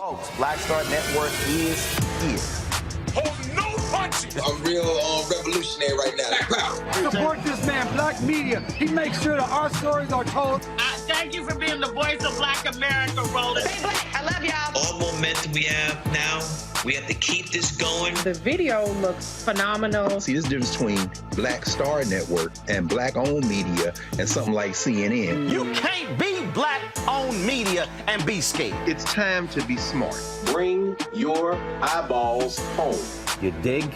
Folks, Black Star Network is here. Oh, no punches! I'm real revolutionary right now. Black power. Support this man, Black Media. He makes sure that our stories are told. Thank you for being the voice of Black America, Roland. Stay black. I love y'all. All momentum we have now, we have to keep this going. The video looks phenomenal. See, there's a difference between Black Star Network and Black-owned media and something like CNN. You can't be Black-owned media and be scared. It's time to be smart. Bring your eyeballs home. You dig?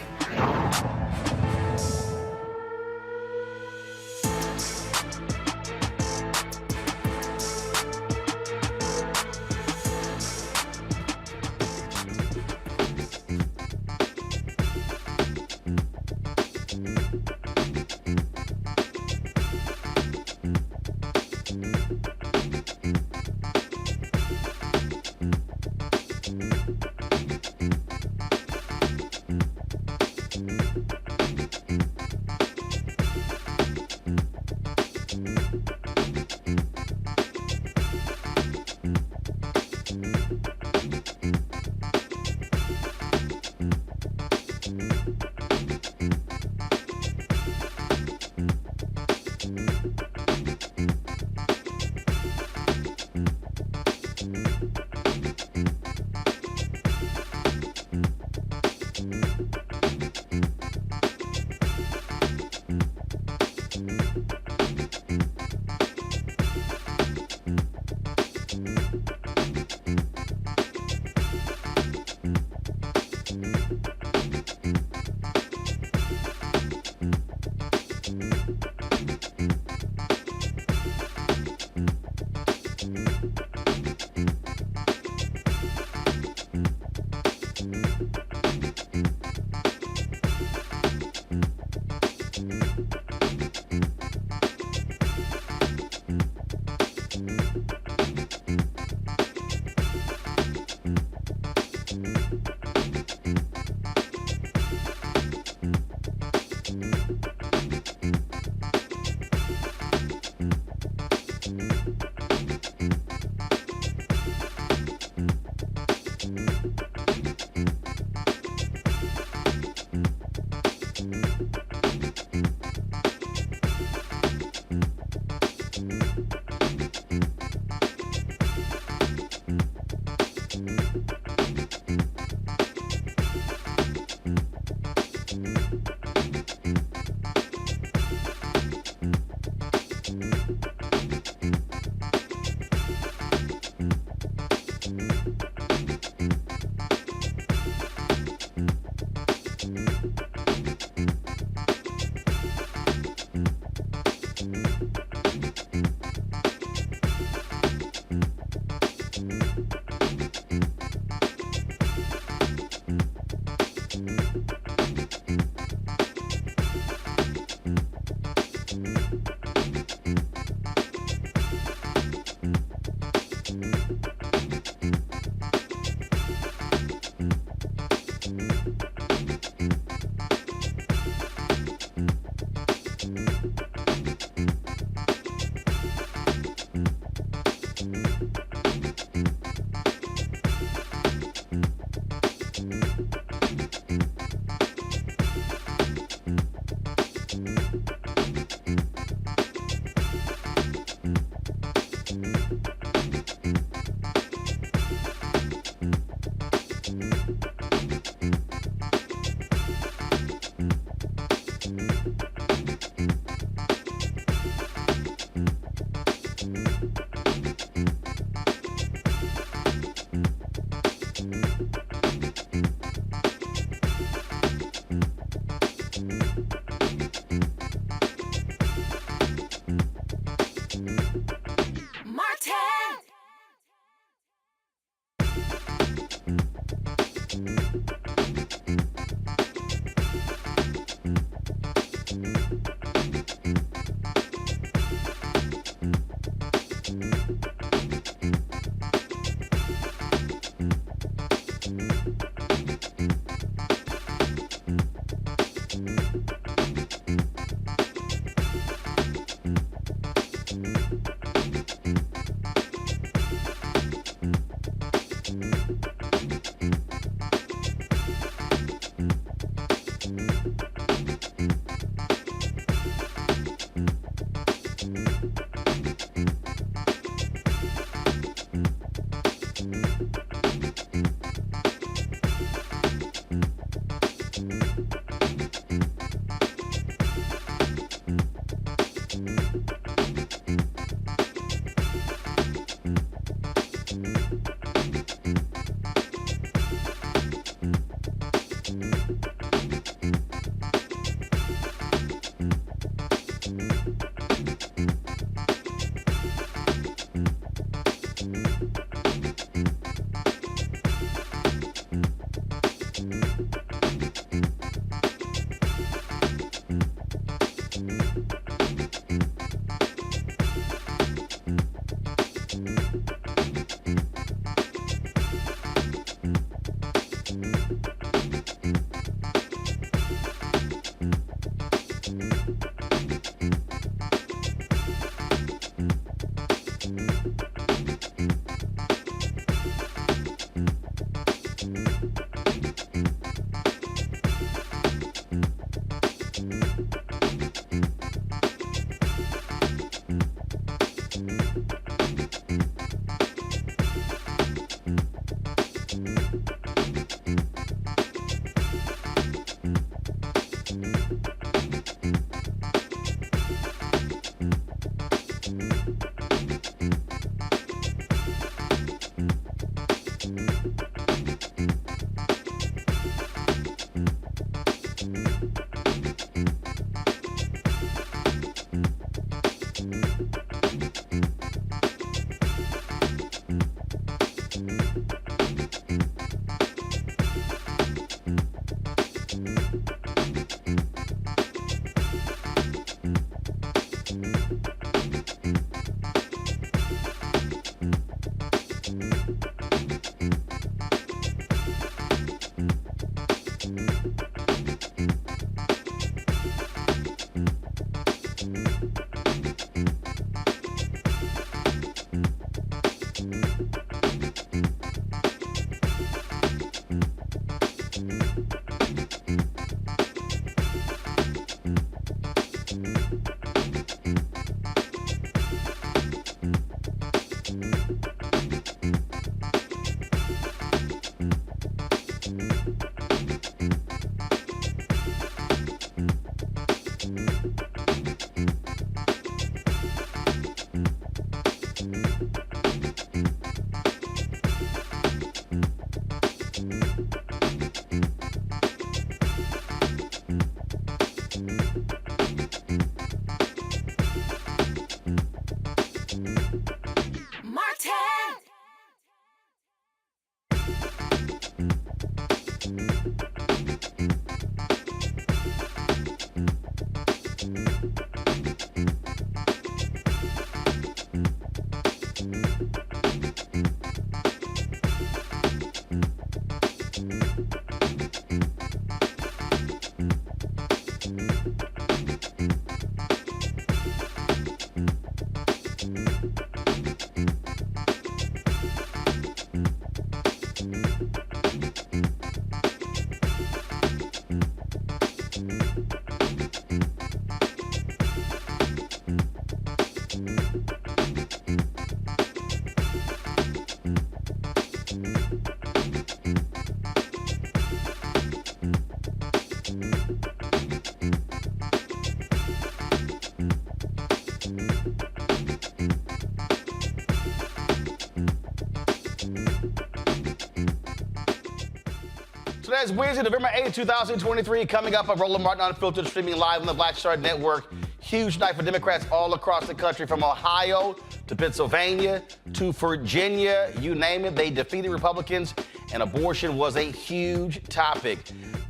Today's Wednesday, November 8, 2023. Coming up on Roland Martin Unfiltered, streaming live on the Black Star Network. Huge night for Democrats all across the country, from Ohio to Pennsylvania to Virginia. You name it, they defeated Republicans, and abortion was a huge topic.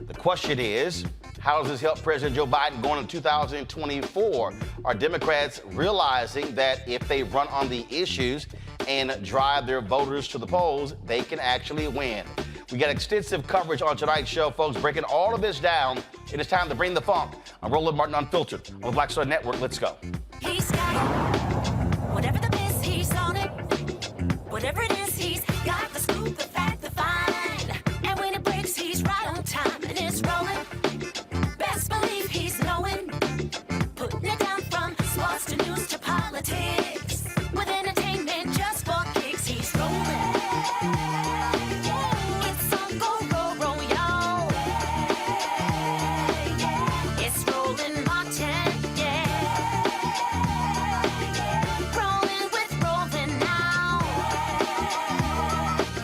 The question is, how does this help President Joe Biden going into 2024? Are Democrats realizing that if they run on the issues and drive their voters to the polls, they can actually win? We got extensive coverage on tonight's show, folks, breaking all of this down. It is time to bring the funk. I'm Roland Martin Unfiltered on the Black Star Network. Let's go. He's got it. Whatever the miss, he's on it. Whatever it is, he's got the scoop, the fact, the find. And when it breaks, he's right on time and it's rolling. Best believe he's knowing. Putting it down from sports to news to politics. With entertainment just for kicks, he's rolling.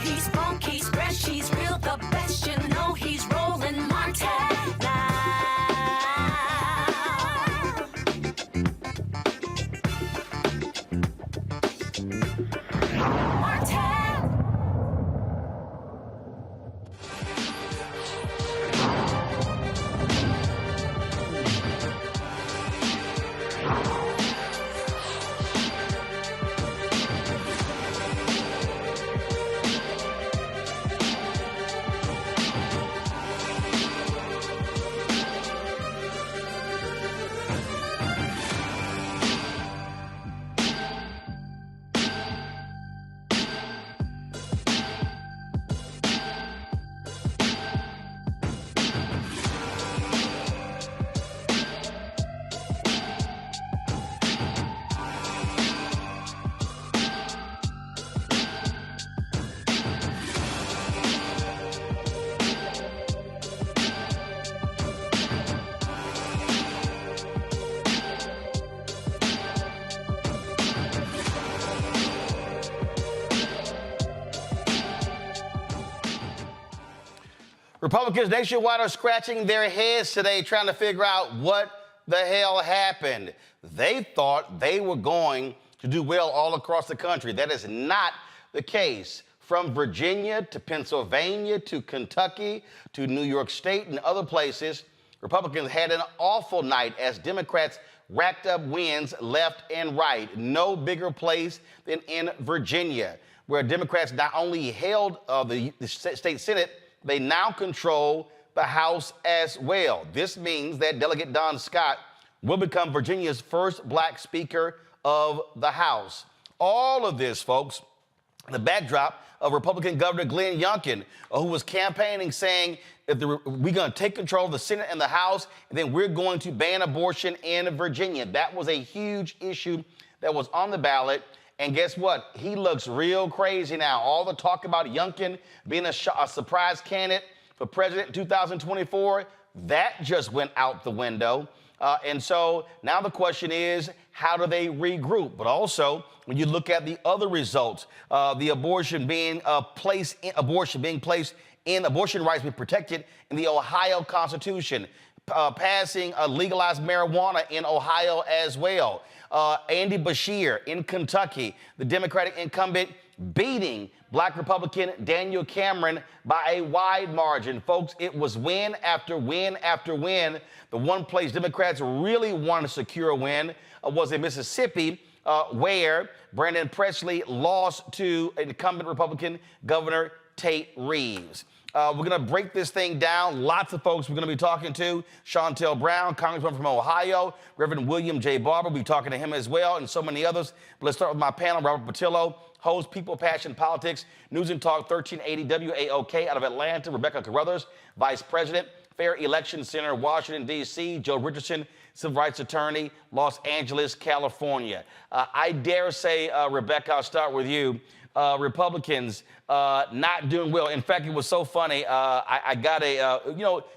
He's Republicans nationwide are scratching their heads today trying to figure out what the hell happened. They thought they were going to do well all across the country. That is not the case. From Virginia to Pennsylvania to Kentucky to New York State and other places, Republicans had an awful night as Democrats racked up wins left and right. No bigger place than in Virginia, where Democrats not only held the state Senate, they now control the House as well. This means that Delegate Don Scott will become Virginia's first black Speaker of the House. All of this, folks, the backdrop of Republican Governor Glenn Youngkin, who was campaigning saying, we're going to take control of the Senate and the House, and then we're going to ban abortion in Virginia. That was a huge issue that was on the ballot. And guess what? He looks real crazy now. All the talk about Youngkin being a surprise candidate for president in 2024, that just went out the window. And so now the question is, how do they regroup? But also, when you look at the other results, the abortion rights being protected in the Ohio Constitution, passing legalized marijuana in Ohio as well. Andy Beshear in Kentucky, the Democratic incumbent, beating black Republican Daniel Cameron by a wide margin. Folks, it was win after win after win. The one place Democrats really wanted to secure a win was in Mississippi, where Brandon Presley lost to incumbent Republican Governor Tate Reeves. We're going to break this thing down. Lots of folks we're going to be talking to. Shontel Brown, Congresswoman from Ohio. Reverend William J. Barber, we'll be talking to him as well, and so many others. But let's start with my panel. Robert Patillo, host, People, Passion, Politics, News and Talk 1380 WAOK out of Atlanta. Rebecca Carruthers, Vice President, Fair Election Center, Washington, D.C. Joe Richardson, Civil Rights Attorney, Los Angeles, California. I dare say, Rebecca, I'll start with you. Republicans not doing well. In fact, it was so funny. I got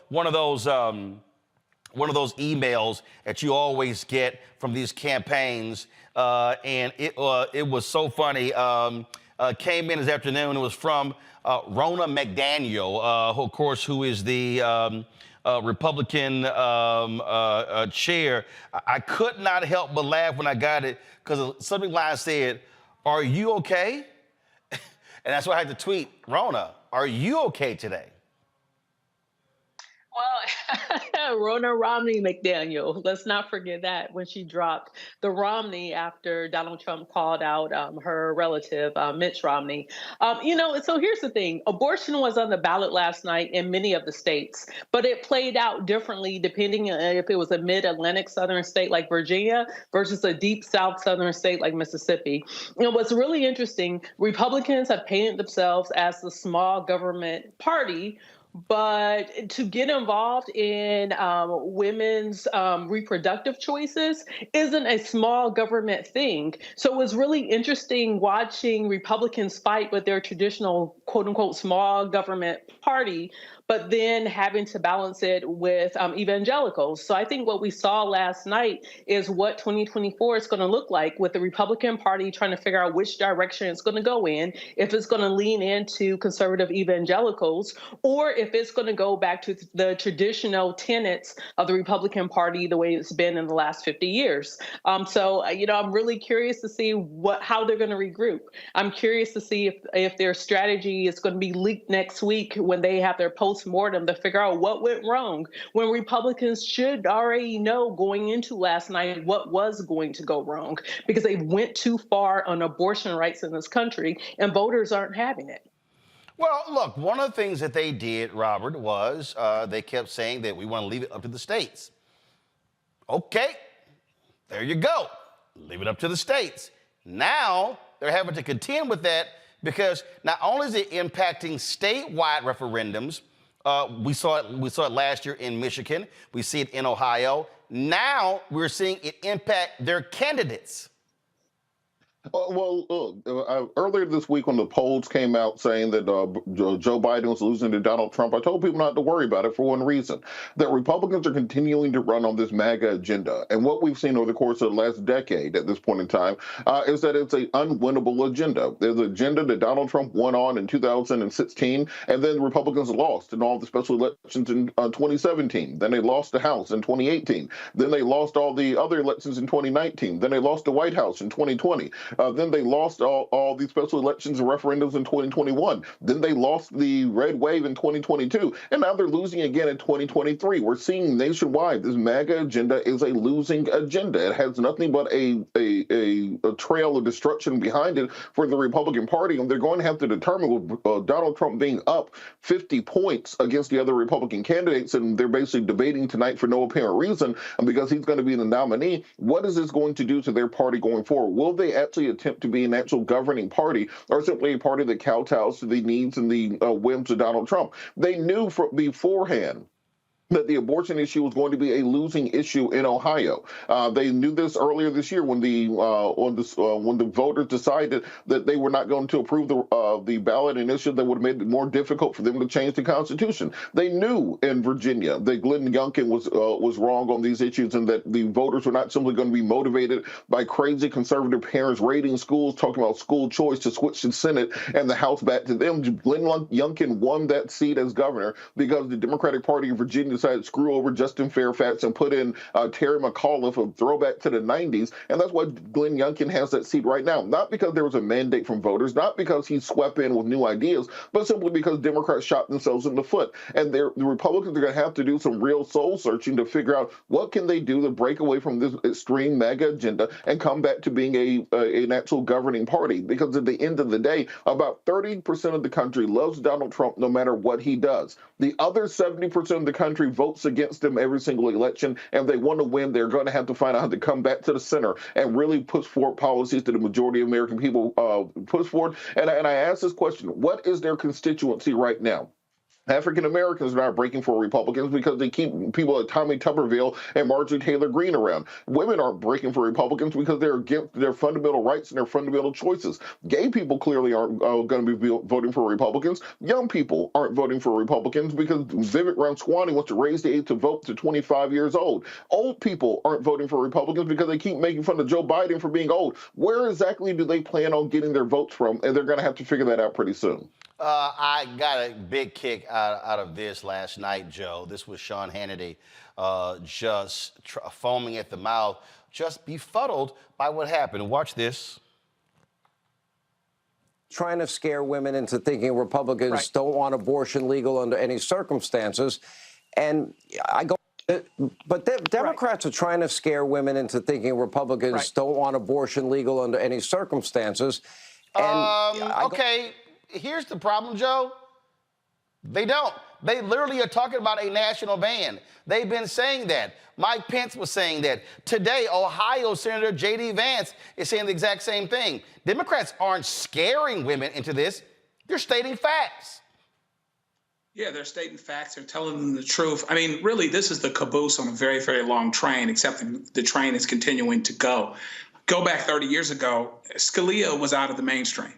one of those emails that you always get from these campaigns, and it was so funny. Came in this afternoon. It was from Ronna McDaniel, who, of course, who is the Republican chair. I could not help but laugh when I got it because the subject line said, "Are you okay?" And that's why I had to tweet, Ronna, are you okay today? Well, Ronna Romney McDaniel, let's not forget that when she dropped the Romney after Donald Trump called out her relative, Mitch Romney. So here's the thing. Abortion was on the ballot last night in many of the states, but it played out differently depending on if it was a mid-Atlantic southern state like Virginia versus a deep south southern state like Mississippi. What's really interesting, Republicans have painted themselves as the small government party, but to get involved in women's reproductive choices isn't a small government thing. So it was really interesting watching Republicans fight with their traditional, quote unquote, small government party, but then having to balance it with evangelicals. So I think what we saw last night is what 2024 is going to look like, with the Republican Party trying to figure out which direction it's going to go in, if it's going to lean into conservative evangelicals, or if it's going to go back to the traditional tenets of the Republican Party the way it's been in the last 50 years. I'm really curious to see how they're going to regroup. I'm curious to see if their strategy is going to be leaked next week when they have their post-mortem to figure out what went wrong, when Republicans should already know going into last night what was going to go wrong, because they went too far on abortion rights in this country and voters aren't having it. Well, look, one of the things that they did, Robert, was they kept saying that we want to leave it up to the states. Okay, there you go. Leave it up to the states. Now they're having to contend with that because not only is it impacting statewide referendums, we saw it last year in Michigan. We see it in Ohio. Now we're seeing it impact their candidates. Earlier this week when the polls came out saying that Joe Biden was losing to Donald Trump, I told people not to worry about it for one reason, that Republicans are continuing to run on this MAGA agenda. And what we've seen over the course of the last decade at this point in time is that it's an unwinnable agenda. There's an agenda that Donald Trump won on in 2016, and then the Republicans lost in all the special elections in 2017. Then they lost the House in 2018. Then they lost all the other elections in 2019. Then they lost the White House in 2020. Then they lost all these special elections and referendums in 2021. Then they lost the red wave in 2022. And now they're losing again in 2023. We're seeing nationwide this MAGA agenda is a losing agenda. It has nothing but a trail of destruction behind it for the Republican Party. And they're going to have to determine with Donald Trump being up 50 points against the other Republican candidates. And they're basically debating tonight for no apparent reason because he's going to be the nominee. What is this going to do to their party going forward? Will they actually attempt to be an actual governing party or simply a party that kowtows to the needs and the whims of Donald Trump? They knew beforehand that the abortion issue was going to be a losing issue in Ohio. They knew this earlier this year when the voters decided that they were not going to approve the ballot initiative that would have made it more difficult for them to change the Constitution. They knew in Virginia that Glenn Youngkin was wrong on these issues and that the voters were not simply going to be motivated by crazy conservative parents raiding schools, talking about school choice to switch the Senate and the House back to them. Glenn Youngkin won that seat as governor because the Democratic Party in Virginia decided to screw over Justin Fairfax and put in Terry McAuliffe, a throwback to the 90s. And that's why Glenn Youngkin has that seat right now. Not because there was a mandate from voters, not because he swept in with new ideas, but simply because Democrats shot themselves in the foot. And the Republicans are going to have to do some real soul searching to figure out what can they do to break away from this extreme MAGA agenda and come back to being an actual governing party. Because at the end of the day, about 30% of the country loves Donald Trump no matter what he does. The other 70% of the country votes against him every single election, and they want to win. They're going to have to find out how to come back to the center and really push forward policies that the majority of American people push forward. And I ask this question, what is their constituency right now? African Americans are not breaking for Republicans because they keep people like Tommy Tuberville and Marjorie Taylor Greene around. Women aren't breaking for Republicans because they're against their fundamental rights and their fundamental choices. Gay people clearly aren't going to be voting for Republicans. Young people aren't voting for Republicans because Vivek Ramaswamy wants to raise the age to vote to 25 years old. Old people aren't voting for Republicans because they keep making fun of Joe Biden for being old. Where exactly do they plan on getting their votes from? And they're going to have to figure that out pretty soon. I got a big kick out of this last night, Joe. This was Sean Hannity just foaming at the mouth, just befuddled by what happened. Watch this. Trying to scare women into thinking Republicans don't want abortion legal under any circumstances. And I go, but Democrats are trying to scare women into thinking Republicans don't want abortion legal under any circumstances. And okay. Here's the problem, Joe. They don't. They literally are talking about a national ban. They've been saying that. Mike Pence was saying that. Today, Ohio Senator J.D. Vance is saying the exact same thing. Democrats aren't scaring women into this. They're stating facts. Yeah, they're stating facts. They're telling them the truth. I mean, really, this is the caboose on a very, very long train, except the train is continuing to go. Go back 30 years ago, Scalia was out of the mainstream.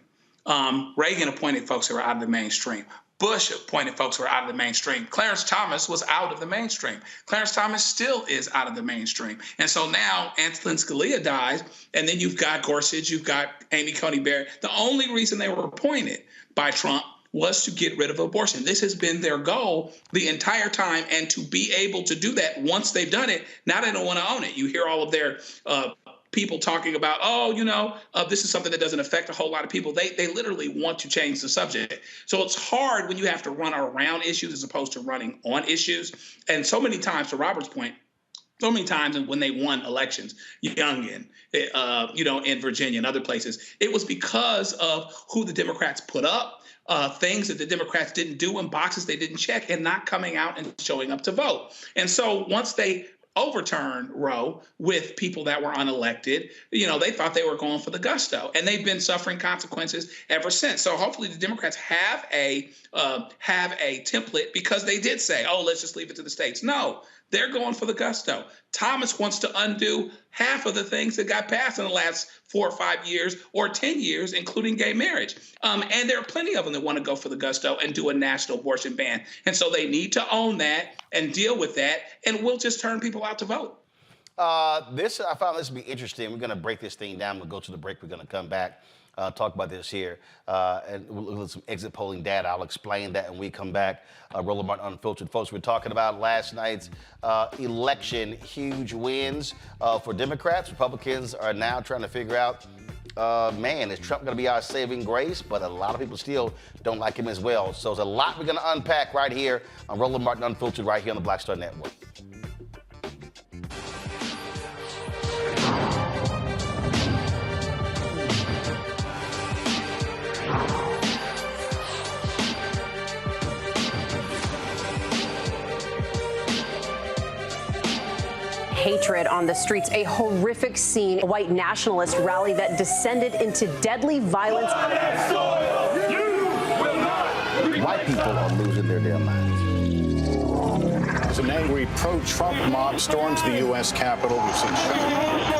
Reagan appointed folks who were out of the mainstream. Bush appointed folks who were out of the mainstream. Clarence Thomas was out of the mainstream. Clarence Thomas still is out of the mainstream. And so now Antonin Scalia dies, and then you've got Gorsuch, you've got Amy Coney Barrett. The only reason they were appointed by Trump was to get rid of abortion. This has been their goal the entire time, and to be able to do that once they've done it, now they don't want to own it. You hear all of their people talking about, this is something that doesn't affect a whole lot of people. They literally want to change the subject. So it's hard when you have to run around issues as opposed to running on issues. And so many times, to Robert's point, so many times when they won elections, Youngkin, in Virginia and other places, it was because of who the Democrats put up, things that the Democrats didn't do in boxes they didn't check, and not coming out and showing up to vote. And so once they overturned Roe with people that were unelected, they thought they were going for the gusto, and they've been suffering consequences ever since. So hopefully the Democrats have a template, because they did say, let's just leave it to the states. No, They're going for the gusto. Thomas wants to undo half of the things that got passed in the last 4 or 5 years or 10 years, including gay marriage. And there are plenty of them that want to go for the gusto and do a national abortion ban. And so they need to own that and deal with that, and we'll just turn people out to vote. I found this to be interesting. We're going to break this thing down. We'll go to the break. We're going to come back, talk about this here, and we'll look at some exit polling data. I'll explain that when we come back. Roland Martin Unfiltered. Folks, we're talking about last night's election. Huge wins for Democrats. Republicans are now trying to figure out, man, is Trump going to be our saving grace? But a lot of people still don't like him as well. So there's a lot we're going to unpack right here on Roland Martin Unfiltered right here on the Black Star Network. Hatred on the streets, a horrific scene, a white nationalist rally that descended into deadly violence. White people are losing their damn minds. An angry pro-Trump mob storms the U.S. Capitol.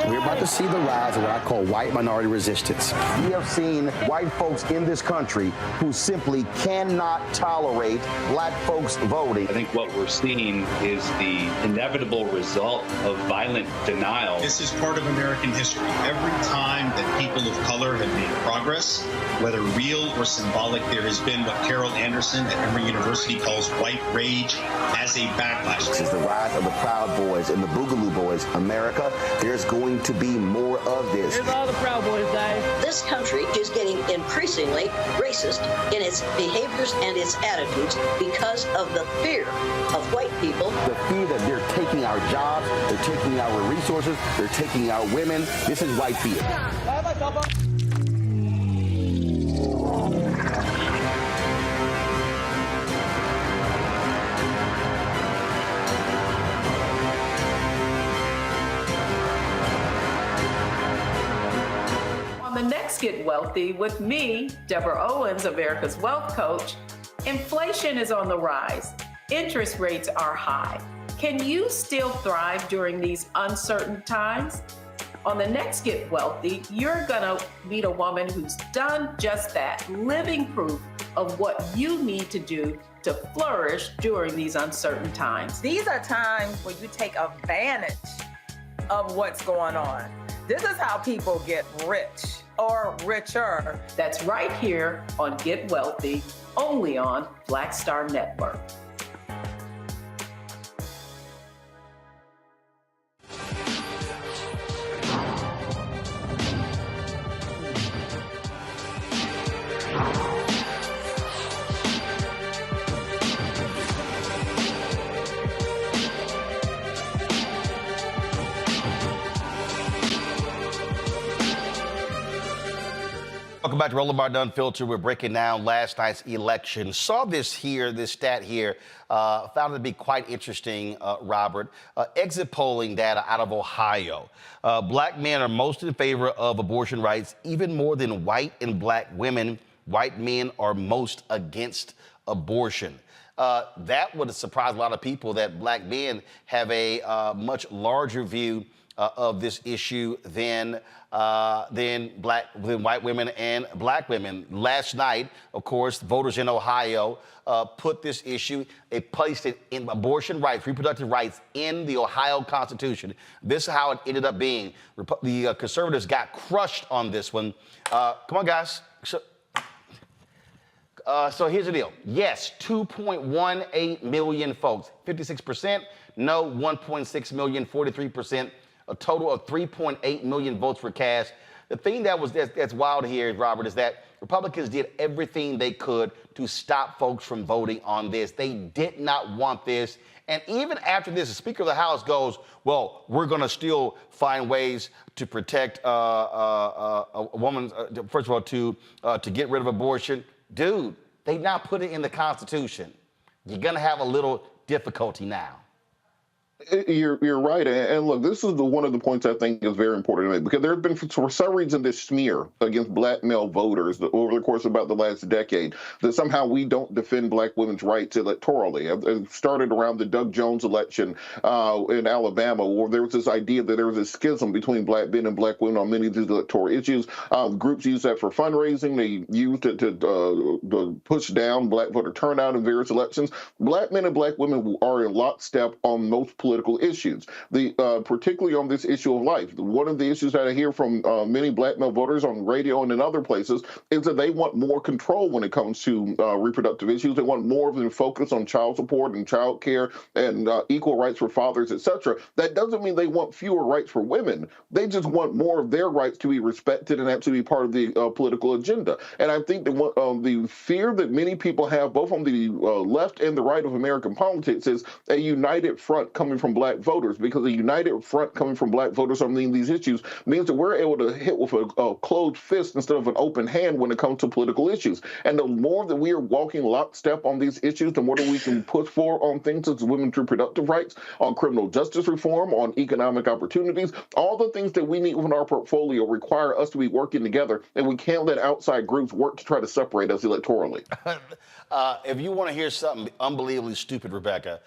We're about to see the rise of what I call white minority resistance. We have seen white folks in this country who simply cannot tolerate black folks voting. I think what we're seeing is the inevitable result of violent denial. This is part of American history. Every time that people of color have made progress, whether real or symbolic, there has been what Carol Anderson at Emory University calls white rage as a backlash. This is the rise of the Proud Boys and the Boogaloo Boys. America, there's going to be more of this. Here's all the Proud Boys, guys. This country is getting increasingly racist in its behaviors and its attitudes because of the fear of white people. The fear that they're taking our jobs, they're taking our resources, they're taking our women. This is white fear. On the next Get Wealthy with me, Deborah Owens, America's Wealth Coach, inflation is on the rise. Interest rates are high. Can you still thrive during these uncertain times? On the next Get Wealthy, you're gonna meet a woman who's done just that, living proof of what you need to do to flourish during these uncertain times. These are times where you take advantage of what's going on. This is how people get rich or richer. That's right here on Get Wealthy, only on Black Star Network. Welcome back to Roland Martin Unfiltered. We're breaking down last night's election. Saw this stat here, found it to be quite interesting, Robert. Exit polling data out of Ohio. Black men are most in favor of abortion rights, even more than white and black women. White men are most against abortion. That would surprise a lot of people that black men have a much larger view of this issue than white women and black women. Last night, of course, voters in Ohio put this issue, they placed it in abortion rights, reproductive rights in the Ohio Constitution. This is how it ended up being. The conservatives got crushed on this one. Come on, guys. So here's the deal. Yes, 2.18 million folks, 56%. No, 1.6 million, 43%. A total of 3.8 million votes were cast. The thing that's wild here, Robert, is that Republicans did everything they could to stop folks from voting on this. They did not want this. And even after this, the Speaker of the House goes, well, we're going to still find ways to protect a woman, first of all, to get rid of abortion. Dude, they now put it in the Constitution. You're going to have a little difficulty now. You're right, and look, this is one of the points I think is very important to make, because there has been, for some reason, this smear against black male voters over the course of about the last decade that somehow we don't defend black women's rights electorally. It started around the Doug Jones election in Alabama, where there was this idea that there was a schism between black men and black women on many of these electoral issues. Groups used that for fundraising. They used it to push down black voter turnout in various elections. Black men and black women are in lockstep on most political issues, particularly on this issue of life. One of the issues that I hear from many black male voters on radio and in other places is that they want more control when it comes to reproductive issues. They want more of them focus on child support and child care and equal rights for fathers, etc. That doesn't mean they want fewer rights for women. They just want more of their rights to be respected and actually be part of the political agenda. And I think that the fear that many people have, both on the left and the right of American politics, is a united front coming from black voters, because a united front coming from black voters on these issues means that we're able to hit with a closed fist instead of an open hand when it comes to political issues. And the more that we are walking lockstep on these issues, the more that we can push forward on things such as women's reproductive rights, on criminal justice reform, on economic opportunities. All the things that we need within our portfolio require us to be working together, and we can't let outside groups work to try to separate us electorally. If you want to hear something unbelievably stupid, Rebecca,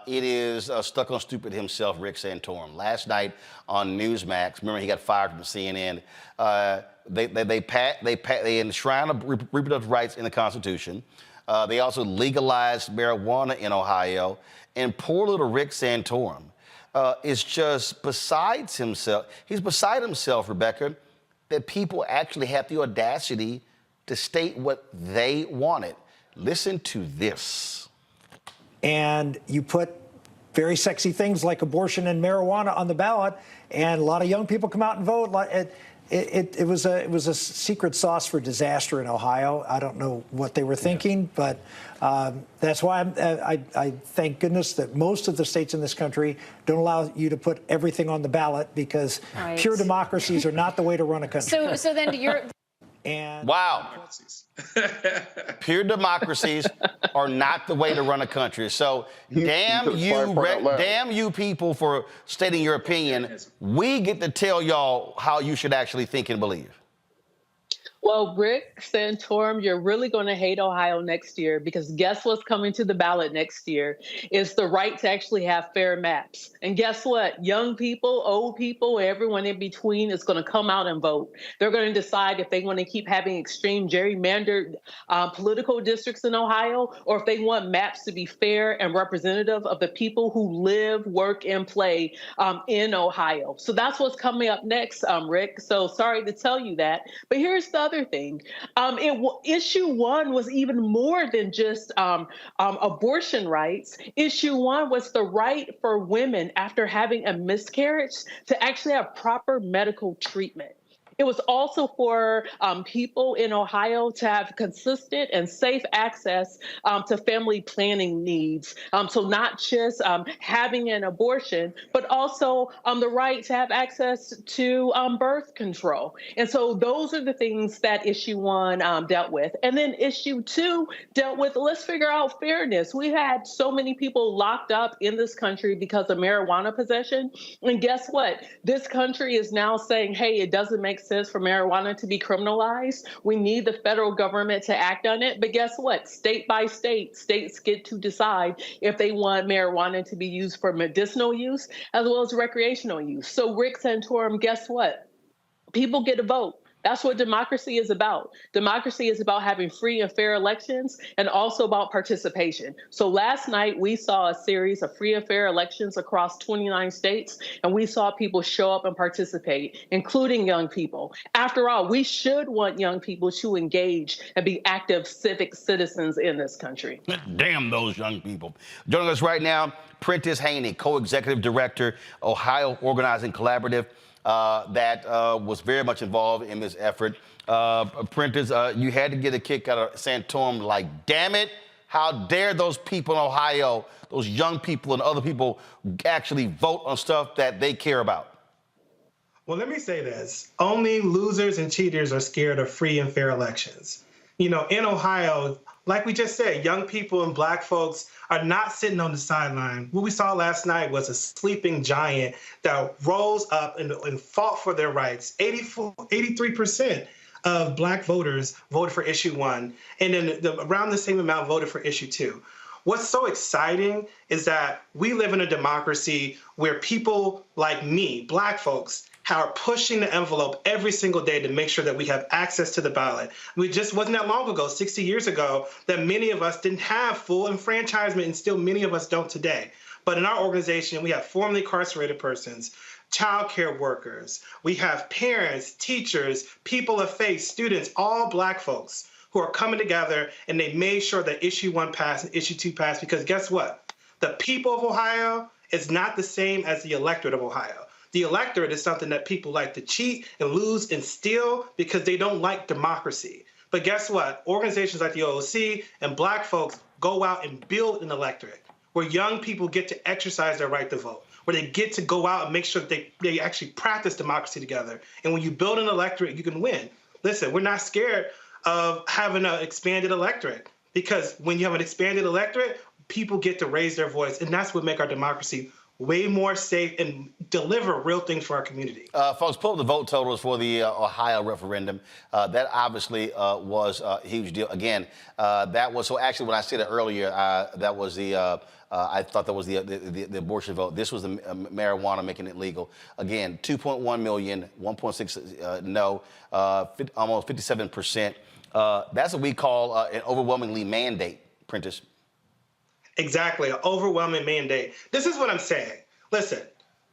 it is stuck on stupid himself, Rick Santorum. Last night on Newsmax, remember he got fired from CNN. They enshrine reproductive rights in the Constitution. They also legalized marijuana in Ohio. And poor little Rick Santorum is just besides himself. He's beside himself, Rebecca, that people actually have the audacity to state what they wanted. Listen to this. And you put very sexy things like abortion and marijuana on the ballot, and a lot of young people come out and vote. It was a secret sauce for disaster in Ohio. I don't know what they were thinking, but that's why I thank goodness that most of the states in this country don't allow you to put everything on the ballot, because pure democracies are not the way to run a country. So then you're. And wow. Pure democracies are not the way to run a country. So damn you people for stating your opinion. We get to tell y'all how you should actually think and believe. Well, Rick Santorum, you're really going to hate Ohio next year, because guess what's coming to the ballot next year is the right to actually have fair maps. And guess what? Young people, old people, everyone in between is going to come out and vote. They're going to decide if they want to keep having extreme gerrymandered political districts in Ohio, or if they want maps to be fair and representative of the people who live, work, and play in Ohio. So that's what's coming up next, Rick. So sorry to tell you that. But here's the other thing. Issue one was even more than just abortion rights. Issue one was the right for women after having a miscarriage to actually have proper medical treatment. It was also for people in Ohio to have consistent and safe access to family planning needs. So not just having an abortion, but also the right to have access to birth control. And so those are the things that issue one dealt with. And then issue two dealt with, let's figure out fairness. We had so many people locked up in this country because of marijuana possession. And guess what? This country is now saying, hey, it doesn't make sense for marijuana to be criminalized. We need the federal government to act on it. But guess what? State by state, states get to decide if they want marijuana to be used for medicinal use as well as recreational use. So Rick Santorum, guess what? People get a vote. That's what democracy is about. Democracy is about having free and fair elections, and also about participation. So last night we saw a series of free and fair elections across 29 states, and we saw people show up and participate, including young people. After all, we should want young people to engage and be active civic citizens in this country. Damn those young people. Joining us right now, Prentice Haney, co-executive director, Ohio Organizing Collaborative. That was very much involved in this effort. Prentice, you had to get a kick out of Santorum, like, damn it, how dare those people in Ohio, those young people and other people actually vote on stuff that they care about? Well, let me say this. Only losers and cheaters are scared of free and fair elections. In Ohio, like we just said, young people and black folks are not sitting on the sideline. What we saw last night was a sleeping giant that rose up and fought for their rights. 83% of black voters voted for issue 1, and then around the same amount voted for issue 2. What's so exciting is that we live in a democracy where people like me, black folks, are pushing the envelope every single day to make sure that we have access to the ballot. We just wasn't that long ago, 60 years ago, that many of us didn't have full enfranchisement, and still many of us don't today. But in our organization, we have formerly incarcerated persons, child care workers, we have parents, teachers, people of faith, students, all black folks who are coming together, and they made sure that issue 1 passed and issue 2 passed, because guess what? The people of Ohio is not the same as the electorate of Ohio. The electorate is something that people like to cheat and lose and steal because they don't like democracy. But guess what? Organizations like the OOC and black folks go out and build an electorate where young people get to exercise their right to vote, where they get to go out and make sure that they actually practice democracy together. And when you build an electorate, you can win. Listen, we're not scared of having an expanded electorate, because when you have an expanded electorate, people get to raise their voice, and that's what makes our democracy way more safe and deliver real things for our community. Folks, pull up the vote totals for the Ohio referendum. That obviously was a huge deal. Again, that was, so actually when I said it earlier, that was the, I thought that was the abortion vote. This was the marijuana making it legal. Again, 2.1 million, 1.6 no, almost 57%. That's what we call an overwhelmingly mandate, Prentice. Exactly, an overwhelming mandate. This is what I'm saying. Listen,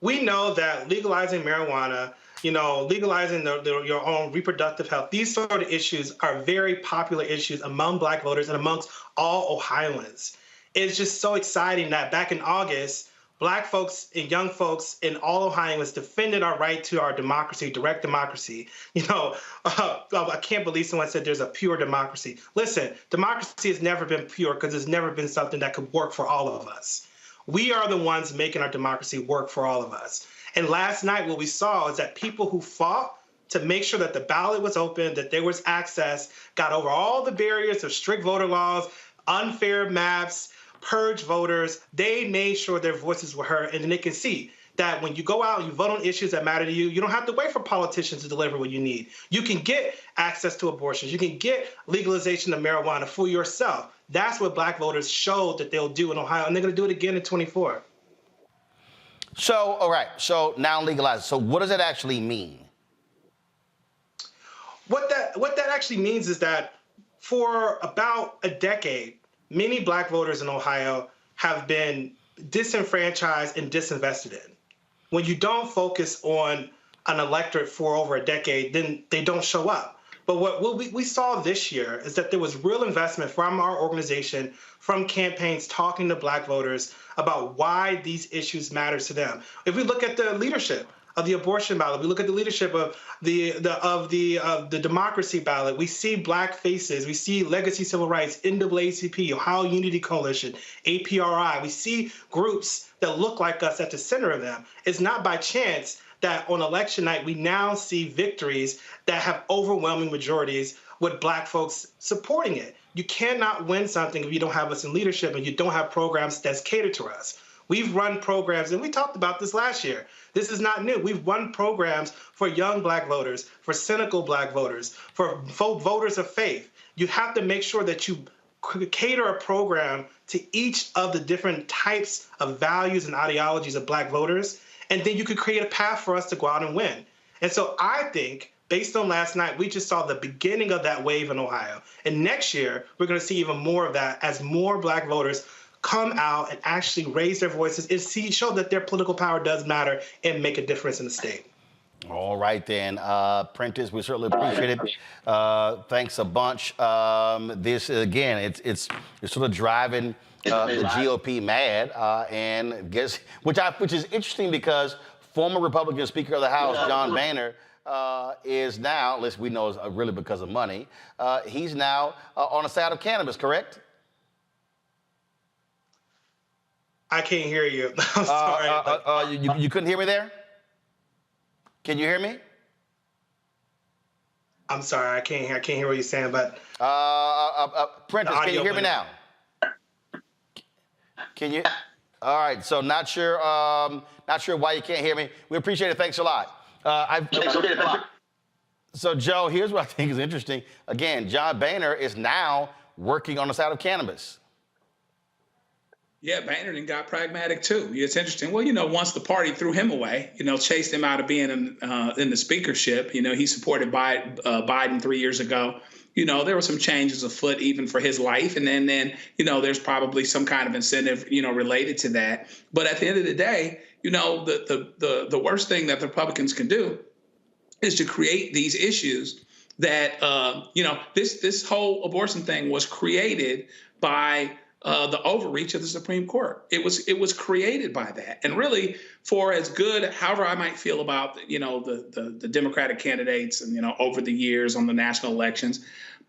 we know that legalizing marijuana, legalizing your own reproductive health, these sort of issues are very popular issues among black voters and amongst all Ohioans. It's just so exciting that back in August, black folks and young folks in all Ohioans defended our right to our democracy, direct democracy. I can't believe someone said there's a pure democracy. Listen, democracy has never been pure because it's never been something that could work for all of us. We are the ones making our democracy work for all of us. And last night, what we saw is that people who fought to make sure that the ballot was open, that there was access, got over all the barriers of strict voter laws, unfair maps, purge voters. They made sure their voices were heard, and then they can see that when you go out and you vote on issues that matter to you, you don't have to wait for politicians to deliver what you need. You can get access to abortions. You can get legalization of marijuana for yourself. That's what black voters showed that they'll do in Ohio, and they're going to do it again in 24. So, all right, so now legalized. So what does that actually mean? What that actually means is that for about a decade, many black voters in Ohio have been disenfranchised and disinvested in. When you don't focus on an electorate for over a decade, then they don't show up. But what we saw this year is that there was real investment from our organization, from campaigns talking to black voters about why these issues matter to them. If we look at the leadership of the abortion ballot, we look at the leadership of the democracy ballot, we see black faces, we see Legacy Civil Rights, NAACP, Ohio Unity Coalition, APRI. We see groups that look like us at the center of them. It's not by chance that on election night, we now see victories that have overwhelming majorities with black folks supporting it. You cannot win something if you don't have us in leadership and you don't have programs that's catered to us. We've run programs, and we talked about this last year. This is not new. We've run programs for young black voters, for cynical black voters, for voters of faith. You have to make sure that you cater a program to each of the different types of values and ideologies of black voters, and then you could create a path for us to go out and win. And so I think, based on last night, we just saw the beginning of that wave in Ohio. And next year, we're going to see even more of that as more black voters come out and actually raise their voices and show that their political power does matter and make a difference in the state. All right, then. Prentice, we certainly appreciate it. Thanks a bunch. This, again, it's sort of driving the GOP mad, and which is interesting because former Republican Speaker of the House, John Boehner, is now, at least we know it's really because of money, he's now on the side of cannabis, correct? I can't hear you. I'm sorry. You couldn't hear me there? Can you hear me? I'm sorry, I can't hear what you're saying, but Prentice, can you hear me now? Can you? All right, so not sure why you can't hear me. We appreciate it. Thanks a lot. So, Joe, here's what I think is interesting. Again, John Boehner is now working on the side of cannabis. Yeah, Boehner got pragmatic too. It's interesting. Well, once the party threw him away, chased him out of being in the speakership, he supported Biden 3 years ago. There were some changes afoot even for his life. And then there's probably some kind of incentive, related to that. But at the end of the day, the worst thing that the Republicans can do is to create these issues that, this whole abortion thing was created by the overreach of the Supreme Court. It was created by that. And really, for as good, however I might feel about, the Democratic candidates and, over the years on the national elections,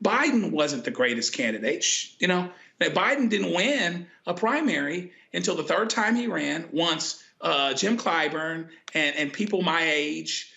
Biden wasn't the greatest candidate. Biden didn't win a primary until the third time he ran, once Jim Clyburn and people my age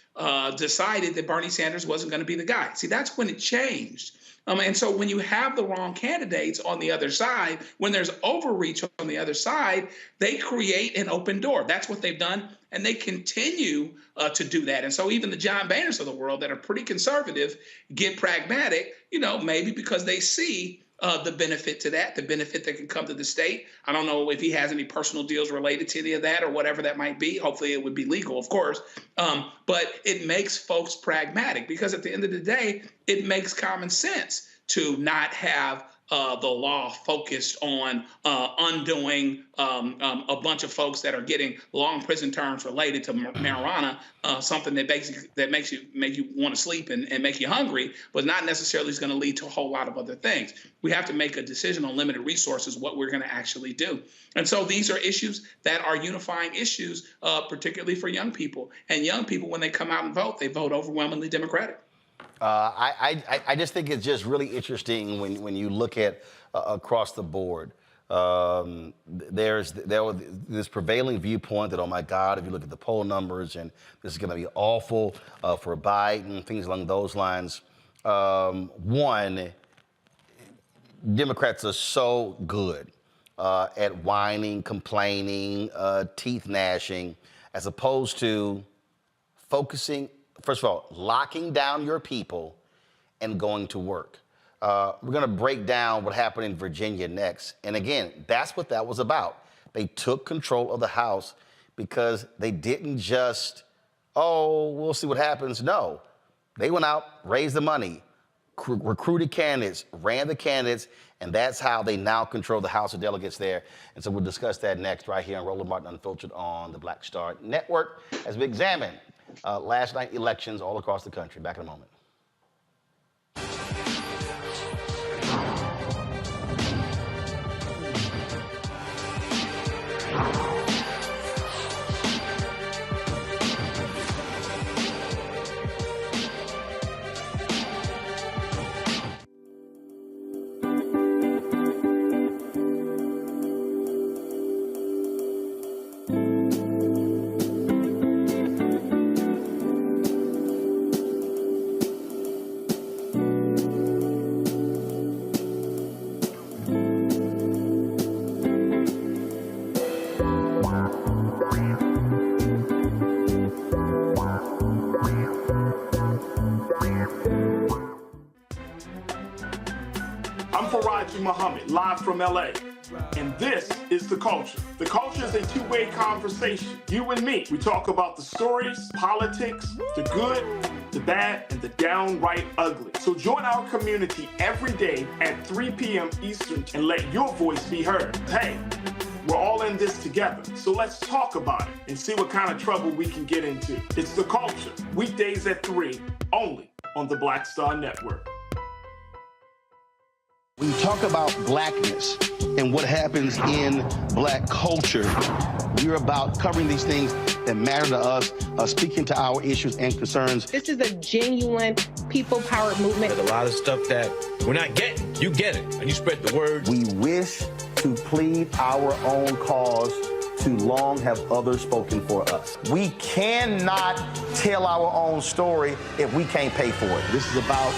decided that Bernie Sanders wasn't going to be the guy. See, that's when it changed. And so when you have the wrong candidates on the other side, when there's overreach on the other side, they create an open door. That's what they've done, and they continue to do that. And so even the John Boehners of the world that are pretty conservative get pragmatic, maybe because they see the benefit to that, the benefit that can come to the state. I don't know if he has any personal deals related to any of that or whatever that might be. Hopefully it would be legal, of course. But it makes folks pragmatic because at the end of the day, it makes common sense to not have the law focused on undoing a bunch of folks that are getting long prison terms related to marijuana, something that makes you want to sleep and make you hungry, but not necessarily is going to lead to a whole lot of other things. We have to make a decision on limited resources, what we're going to actually do. And so these are issues that are unifying issues, particularly for young people. And young people, when they come out and vote, they vote overwhelmingly Democratic. I just think it's just really interesting when you look at across the board. There was this prevailing viewpoint that, oh my God, if you look at the poll numbers and this is going to be awful for Biden, things along those lines. One, Democrats are so good at whining, complaining, teeth gnashing, as opposed to focusing. First of all, locking down your people and going to work. We're going to break down what happened in Virginia next. And again, that's what that was about. They took control of the House because they didn't just, we'll see what happens. No, they went out, raised the money, recruited candidates, ran the candidates, and that's how they now control the House of Delegates there. And so we'll discuss that next right here on Roland Martin Unfiltered on the Black Star Network as we examine last night elections all across the country. Back in a moment. Muhammad, live from LA. And this is The Culture. The Culture is a two-way conversation. You and me. We talk about the stories, politics, the good, the bad, and the downright ugly. So join our community every day at 3 p.m. Eastern and let your voice be heard. Hey, we're all in this together. So let's talk about it and see what kind of trouble we can get into. It's The Culture, weekdays at 3, only on the Black Star Network. When you talk about blackness and what happens in black culture, we're about covering these things that matter to us, speaking to our issues and concerns. This is a genuine people-powered movement. There's a lot of stuff that we're not getting. You get it, and you spread the word. We wish to plead our own cause Too long have others spoken for us. We cannot tell our own story if we can't pay for it. This is about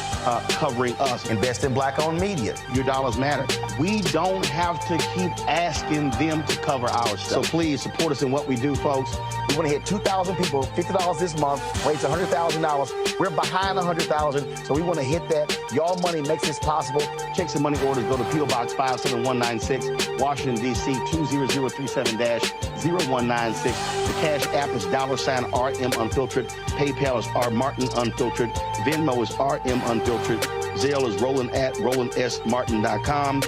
covering us. Invest in black-owned media. Your dollars matter. We don't have to keep asking them to cover our stuff. So please support us in what we do, folks. We want to hit 2,000 people, $50 this month, raise $100,000. We're behind 100,000, so we want to hit that. Y'all money makes this possible. Checks and money orders go to P.O. Box 57196, Washington, D.C. 20037-0196. The Cash App is $RM Unfiltered. PayPal is R Martin Unfiltered. Venmo is RM Unfiltered. Zelle is Roland at RolandSMartin.com.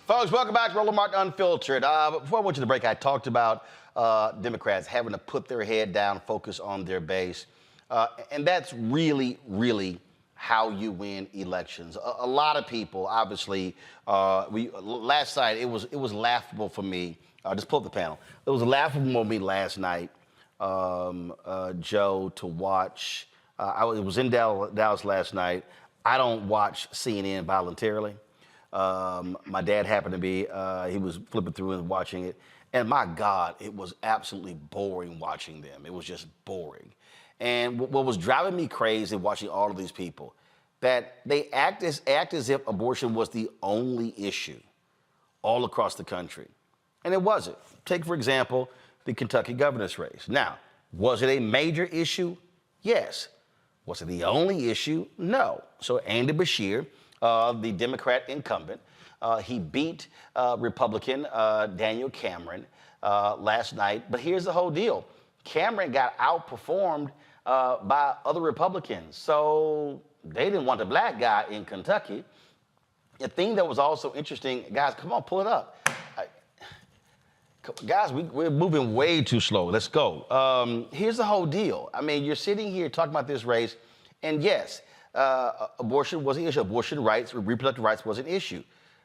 Folks, welcome back to Roland Martin Unfiltered. Before I went to the break, I talked about Democrats having to put their head down, focus on their base. And that's really, really how you win elections. A lot of people, obviously, last night, it was laughable for me. Just pull up the panel. It was laughable for me last night, Joe, to watch. I was in Dallas last night. I don't watch CNN voluntarily. My dad happened to be, he was flipping through and watching it. And my God, it was absolutely boring watching them. It was just boring. And what was driving me crazy watching all of these people, that they act as if abortion was the only issue all across the country. And it wasn't. Take, for example, the Kentucky governor's race. Now, was it a major issue? Yes. Was it the only issue? No. So Andy Beshear, the Democrat incumbent, he beat Republican Daniel Cameron last night. But here's the whole deal. Cameron got outperformed by other Republicans. So they didn't want the black guy in Kentucky. The thing that was also interesting, guys, come on, pull it up. Guys, we're moving way too slow. Let's go. Here's the whole deal. I mean, you're sitting here talking about this race, and yes, abortion was an issue. Abortion rights, reproductive rights was an issue.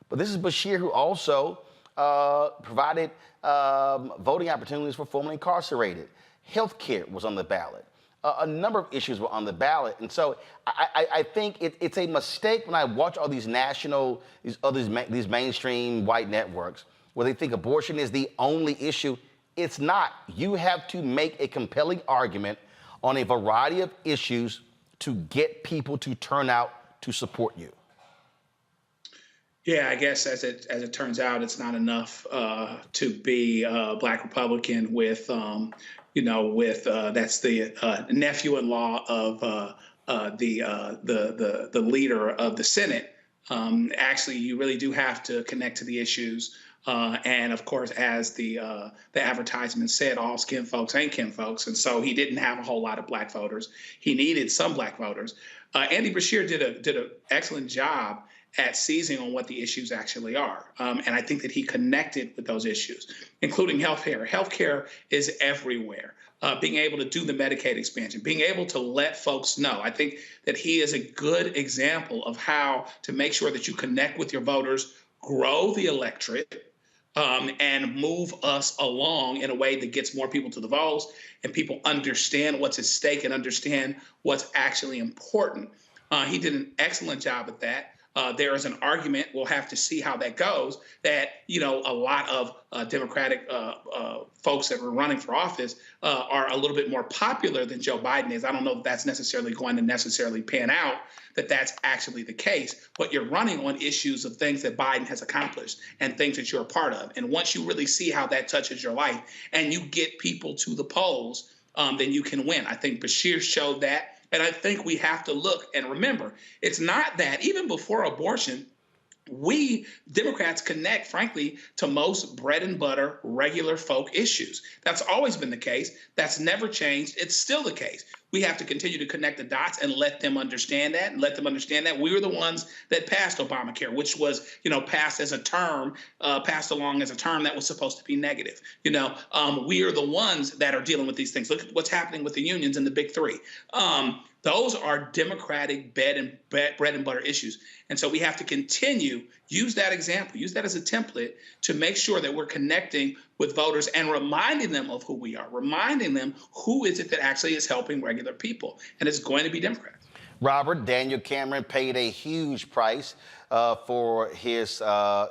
But this is Beshear, who also provided voting opportunities for formerly incarcerated. Health care was on the ballot. A number of issues were on the ballot. And so I think it's a mistake when I watch all these these mainstream white networks where they think abortion is the only issue. It's not. You have to make a compelling argument on a variety of issues to get people to turn out to support you. Yeah, I guess as it turns out, it's not enough to be a Black Republican with, that's the nephew-in-law of the leader of the Senate. Actually, you really do have to connect to the issues. And of course, as the advertisement said, all skin folks ain't kin folks. And so he didn't have a whole lot of Black voters. He needed some Black voters. Andy Beshear did an excellent job at seizing on what the issues actually are. And I think that he connected with those issues, including healthcare. Healthcare is everywhere. Being able to do the Medicaid expansion, being able to let folks know. I think that he is a good example of how to make sure that you connect with your voters, grow the electorate, and move us along in a way that gets more people to the polls and people understand what's at stake and understand what's actually important. He did an excellent job at that. there is an argument, we'll have to see how that goes, that, you know, a lot of Democratic folks that were running for office are a little bit more popular than Joe Biden is. I don't know if that's necessarily going to necessarily pan out, that that's actually the case, but you're running on issues of things that Biden has accomplished and things that you're a part of. And once you really see how that touches your life and you get people to the polls, then you can win. I think Bashir showed that. And I think we have to look and remember, it's not that even before abortion, we Democrats connect, frankly, to most bread and butter, regular folk issues. That's always been the case. That's never changed. It's still the case. We have to continue to connect the dots and let them understand that, and let them understand that we were the ones that passed Obamacare, which was, you know, passed as a term, passed along as a term that was supposed to be negative. You know, we are the ones that are dealing with these things. Look at what's happening with the unions and the big three. Those are Democratic bread and butter issues. And so we have to continue, use that example, use that as a template to make sure that we're connecting with voters and reminding them of who we are, reminding them who is it that actually is helping regular people. And it's going to be Democrats. Robert, Daniel Cameron paid a huge price for his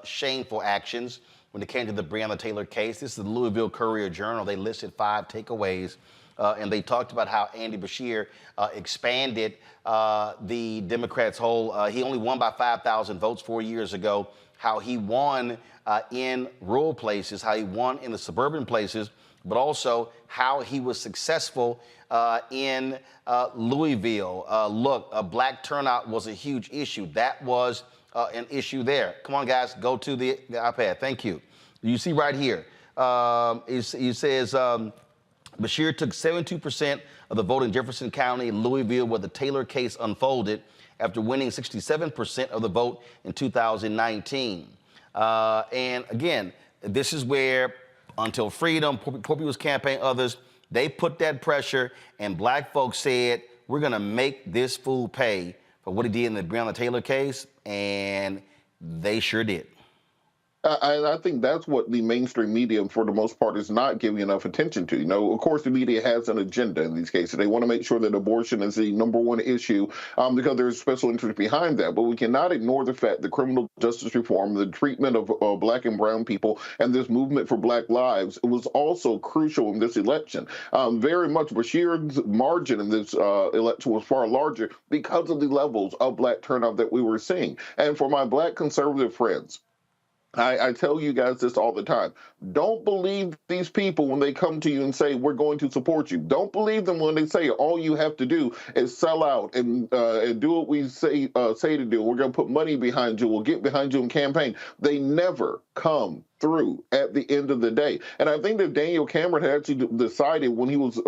shameful actions when it came to the Breonna Taylor case. This is the Louisville Courier-Journal. They listed 5 takeaways. And they talked about how Andy Bashir expanded the Democrats' he only won by 5,000 votes 4 years ago, how he won in rural places, how he won in the suburban places, but also how he was successful in Louisville. Look, black turnout was a huge issue. That was an issue there. Come on, guys, go to the iPad. Thank you. You see right here, it says, Bashir took 72% of the vote in Jefferson County, Louisville, where the Taylor case unfolded, after winning 67% of the vote in 2019. And again, this is where Until Freedom, Poor People's Campaign, others, they put that pressure, and black folks said, we're going to make this fool pay for what he did in the Breonna Taylor case, and they sure did. I think that's what the mainstream media, for the most part, is not giving enough attention to. You know, of course, the media has an agenda in these cases. They want to make sure that abortion is the #1 issue because there's special interest behind that. But we cannot ignore the fact that criminal justice reform, the treatment of black and brown people, and this movement for black lives was also crucial in this election. Very much Bashir's margin in this election was far larger because of the levels of black turnout that we were seeing. And for my black conservative friends, I tell you guys this all the time. Don't believe these people when they come to you and say, we're going to support you. Don't believe them when they say all you have to do is sell out and do what we say to do. We're going to put money behind you. We'll get behind you in campaign. They never come through at the end of the day. And I think that Daniel Cameron had actually decided when he was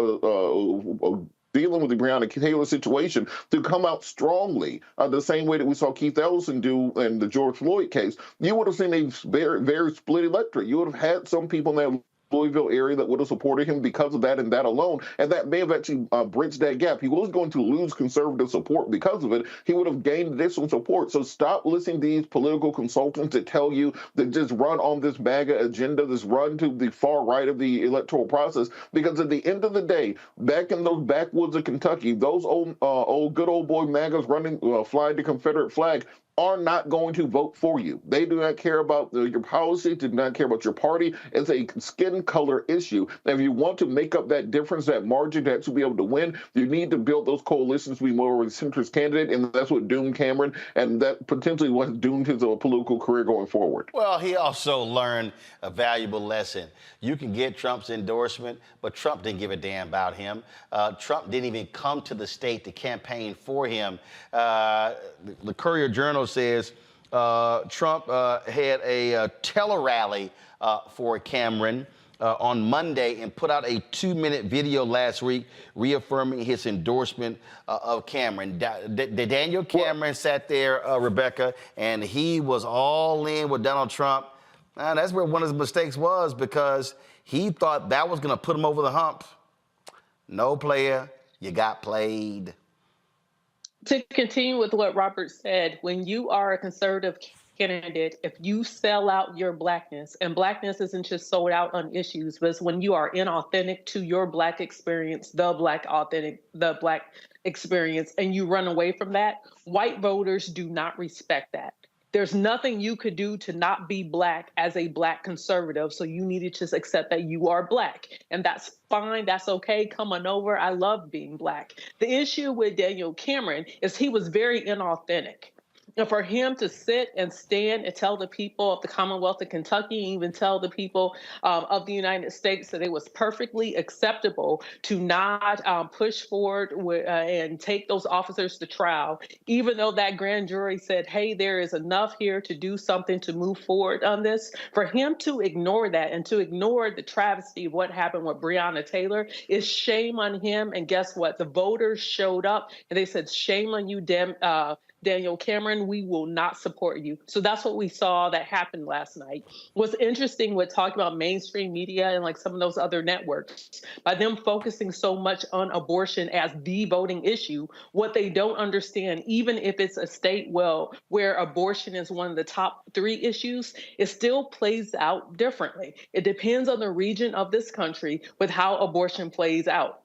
dealing with the Breonna Taylor situation to come out strongly, the same way that we saw Keith Ellison do in the George Floyd case. You would have seen a very, very split electorate. You would have had some people in that Louisville area that would have supported him because of that and that alone, and that may have actually bridged that gap. He was going to lose conservative support because of it. He would have gained additional support. So stop listening to these political consultants that tell you that just run on this MAGA agenda, this run to the far right of the electoral process, because at the end of the day, back in those backwoods of Kentucky, those good old boy MAGAs running, flying the Confederate flag, are not going to vote for you. They do not care about your policy, do not care about your party. It's a skin color issue. And if you want to make up that difference, that margin to actually be able to win, you need to build those coalitions to be more of a centrist candidate, and that's what doomed Cameron, and that potentially what doomed his political career going forward. Well, he also learned a valuable lesson. You can get Trump's endorsement, but Trump didn't give a damn about him. Trump didn't even come to the state to campaign for him. The Courier-Journal says Trump had a tele-rally for Cameron on Monday and put out a 2-minute video last week reaffirming his endorsement of Cameron. Daniel Cameron sat there, Rebecca, and he was all in with Donald Trump. And that's where one of his mistakes was, because he thought that was going to put him over the hump. No, player, you got played. To continue with what Robert said, when you are a conservative candidate, if you sell out your Blackness, and Blackness isn't just sold out on issues, but it's when you are inauthentic to your Black experience, the Black experience, and you run away from that, white voters do not respect that. There's nothing you could do to not be Black as a Black conservative. So you need to just accept that you are Black. And that's fine. That's okay. Come on over. I love being Black. The issue with Daniel Cameron is he was very inauthentic. And for him to sit and stand and tell the people of the Commonwealth of Kentucky, even tell the people of the United States that it was perfectly acceptable to not push forward and take those officers to trial, even though that grand jury said, hey, there is enough here to do something to move forward on this. For him to ignore that and to ignore the travesty of what happened with Breonna Taylor is shame on him. And guess what? The voters showed up and they said, shame on you, Daniel Cameron, we will not support you. So that's what we saw that happened last night. What's interesting with talking about mainstream media and like some of those other networks, by them focusing so much on abortion as the voting issue, what they don't understand, even if it's a state where abortion is one of the top 3 issues, it still plays out differently. It depends on the region of this country with how abortion plays out.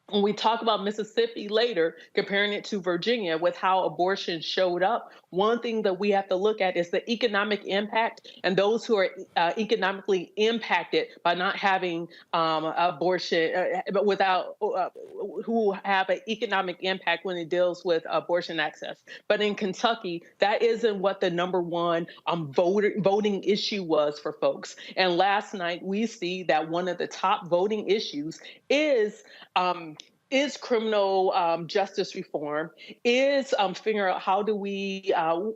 When we talk about Mississippi later, comparing it to Virginia with how abortion showed up, one thing that we have to look at is the economic impact, and those who are economically impacted by not having abortion, but without who have an economic impact when it deals with abortion access. But in Kentucky, that isn't what the number one voting issue was for folks. And last night, we see that one of the top voting issues is criminal justice reform, is figuring out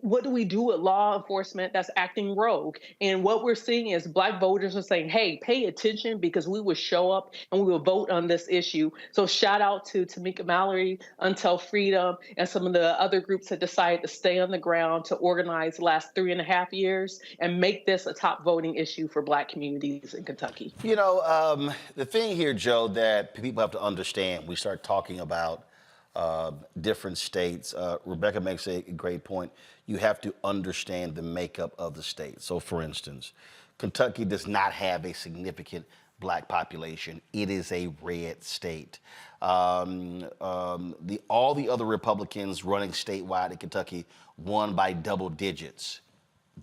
what do we do with law enforcement that's acting rogue. And what we're seeing is Black voters are saying, hey, pay attention because we will show up and we will vote on this issue. So shout out to Tamika Mallory, Until Freedom, and some of the other groups that decided to stay on the ground to organize the last 3.5 years and make this a top voting issue for Black communities in Kentucky. You know, the thing here, Joe, that people have to understand, we start talking about different states. Rebecca makes a great point. You have to understand the makeup of the state. So, for instance, Kentucky does not have a significant Black population. It is a red state. All the other Republicans running statewide in Kentucky won by double digits.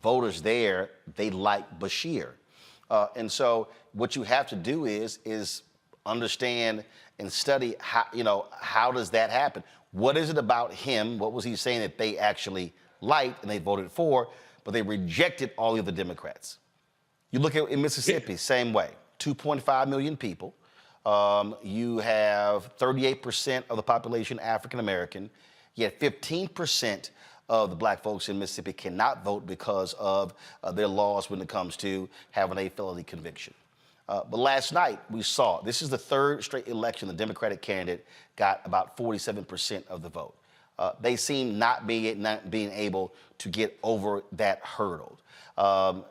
Voters there, they like Bashir. And so what you have to do is understand and study how does that happen? What is it about him? What was he saying that they actually liked and they voted for, but they rejected all the other Democrats? You look at in Mississippi, same way. 2.5 million people. You have 38% of the population African American, yet 15% of the Black folks in Mississippi cannot vote because of their laws when it comes to having a felony conviction. But last night we saw, this is the 3rd straight election the Democratic candidate got about 47% of the vote. They seem not being able to get over that hurdle.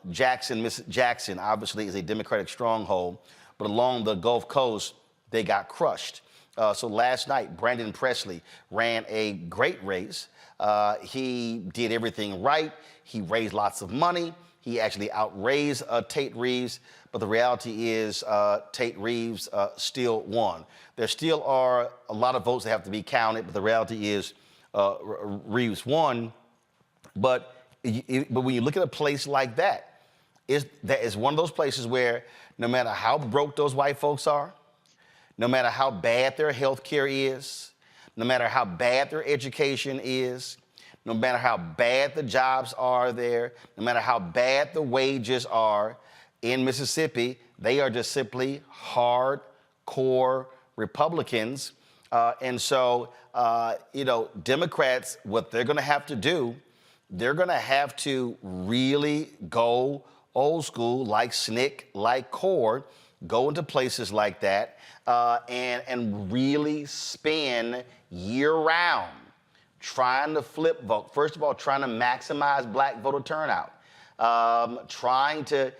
Jackson obviously is a Democratic stronghold, but along the Gulf Coast, they got crushed. So last night, Brandon Presley ran a great race. He did everything right. He raised lots of money. He actually outraised Tate Reeves, but the reality is Tate Reeves still won. There still are a lot of votes that have to be counted, but the reality is Reeves won. But when you look at a place like that is one of those places where no matter how broke those white folks are, no matter how bad their health care is, no matter how bad their education is, no matter how bad the jobs are there, no matter how bad the wages are in Mississippi, they are just simply hardcore Republicans. And so, Democrats, what they're going to have to do, they're going to have to really go old school, like SNCC, like CORE, go into places like that, and really spend year-round trying to flip vote. First of all, trying to maximize Black voter turnout, trying to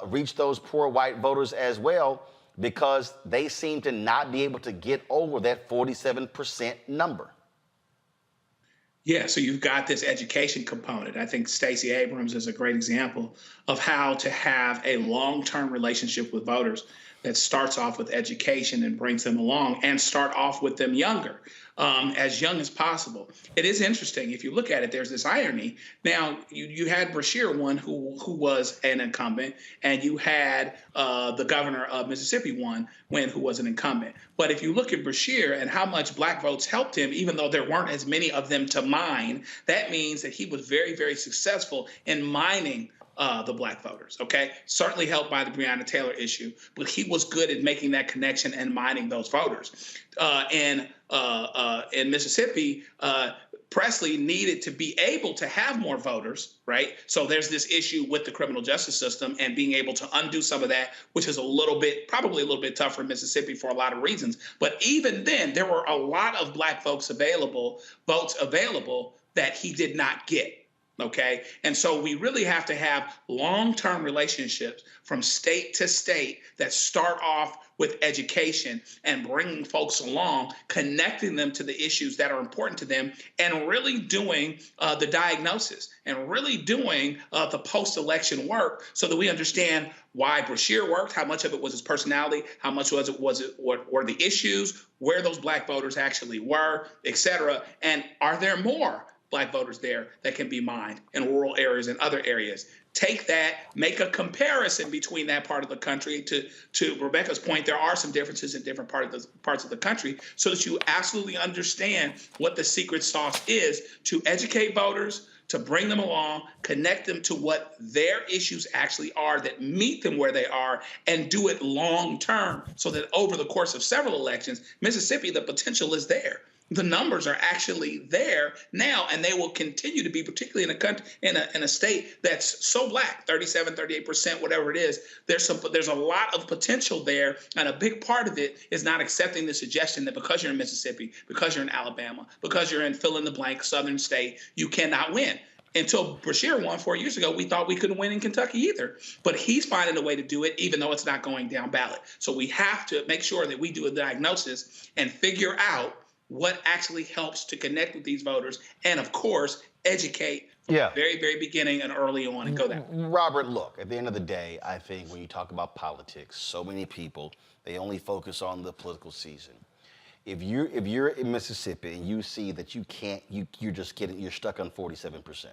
reach those poor white voters as well, because they seem to not be able to get over that 47% number. Yeah, so you've got this education component. I think Stacey Abrams is a great example of how to have a long-term relationship with voters that starts off with education and brings them along, and start off with them younger, as young as possible. It is interesting. If you look at it, there's this irony. Now, you had Brashear, one who was an incumbent, and you had the governor of Mississippi, one who was an incumbent. But if you look at Brashear and how much black votes helped him, even though there weren't as many of them to mine, that means that he was very, very successful in mining the black voters, okay? Certainly helped by the Breonna Taylor issue, but he was good at making that connection and mining those voters. In Mississippi, Presley needed to be able to have more voters, right? So there's this issue with the criminal justice system and being able to undo some of that, which is probably a little bit tougher in Mississippi for a lot of reasons. But even then, there were a lot of black votes available that he did not get. Okay. And so we really have to have long-term relationships from state to state that start off with education and bringing folks along, connecting them to the issues that are important to them, and really doing the diagnosis and really doing the post-election work so that we understand why Brashear worked, how much of it was his personality, how much were the issues, where those black voters actually were, et cetera. And are there more black voters there that can be mined in rural areas and other areas? Take that, make a comparison between that part of the country. To Rebecca's point, there are some differences in different parts of the country, so that you absolutely understand what the secret sauce is to educate voters, to bring them along, connect them to what their issues actually are that meet them where they are, and do it long term, so that over the course of several elections, Mississippi, the potential is there. The numbers are actually there now, and they will continue to be, particularly in a country, in a state that's so black, 37, 38%, whatever it is. There's a lot of potential there, and a big part of it is not accepting the suggestion that because you're in Mississippi, because you're in Alabama, because you're in fill in the blank southern state, you cannot win. Until Brashear won 4 years ago, we thought we couldn't win in Kentucky either. But he's finding a way to do it, even though it's not going down ballot. So we have to make sure that we do a diagnosis and figure out what actually helps to connect with these voters, and of course, educate from the very, very beginning and early on, and go that way. Robert, look, at the end of the day, I think when you talk about politics, so many people, they only focus on the political season. If you're in Mississippi and you see that you're stuck on 47%,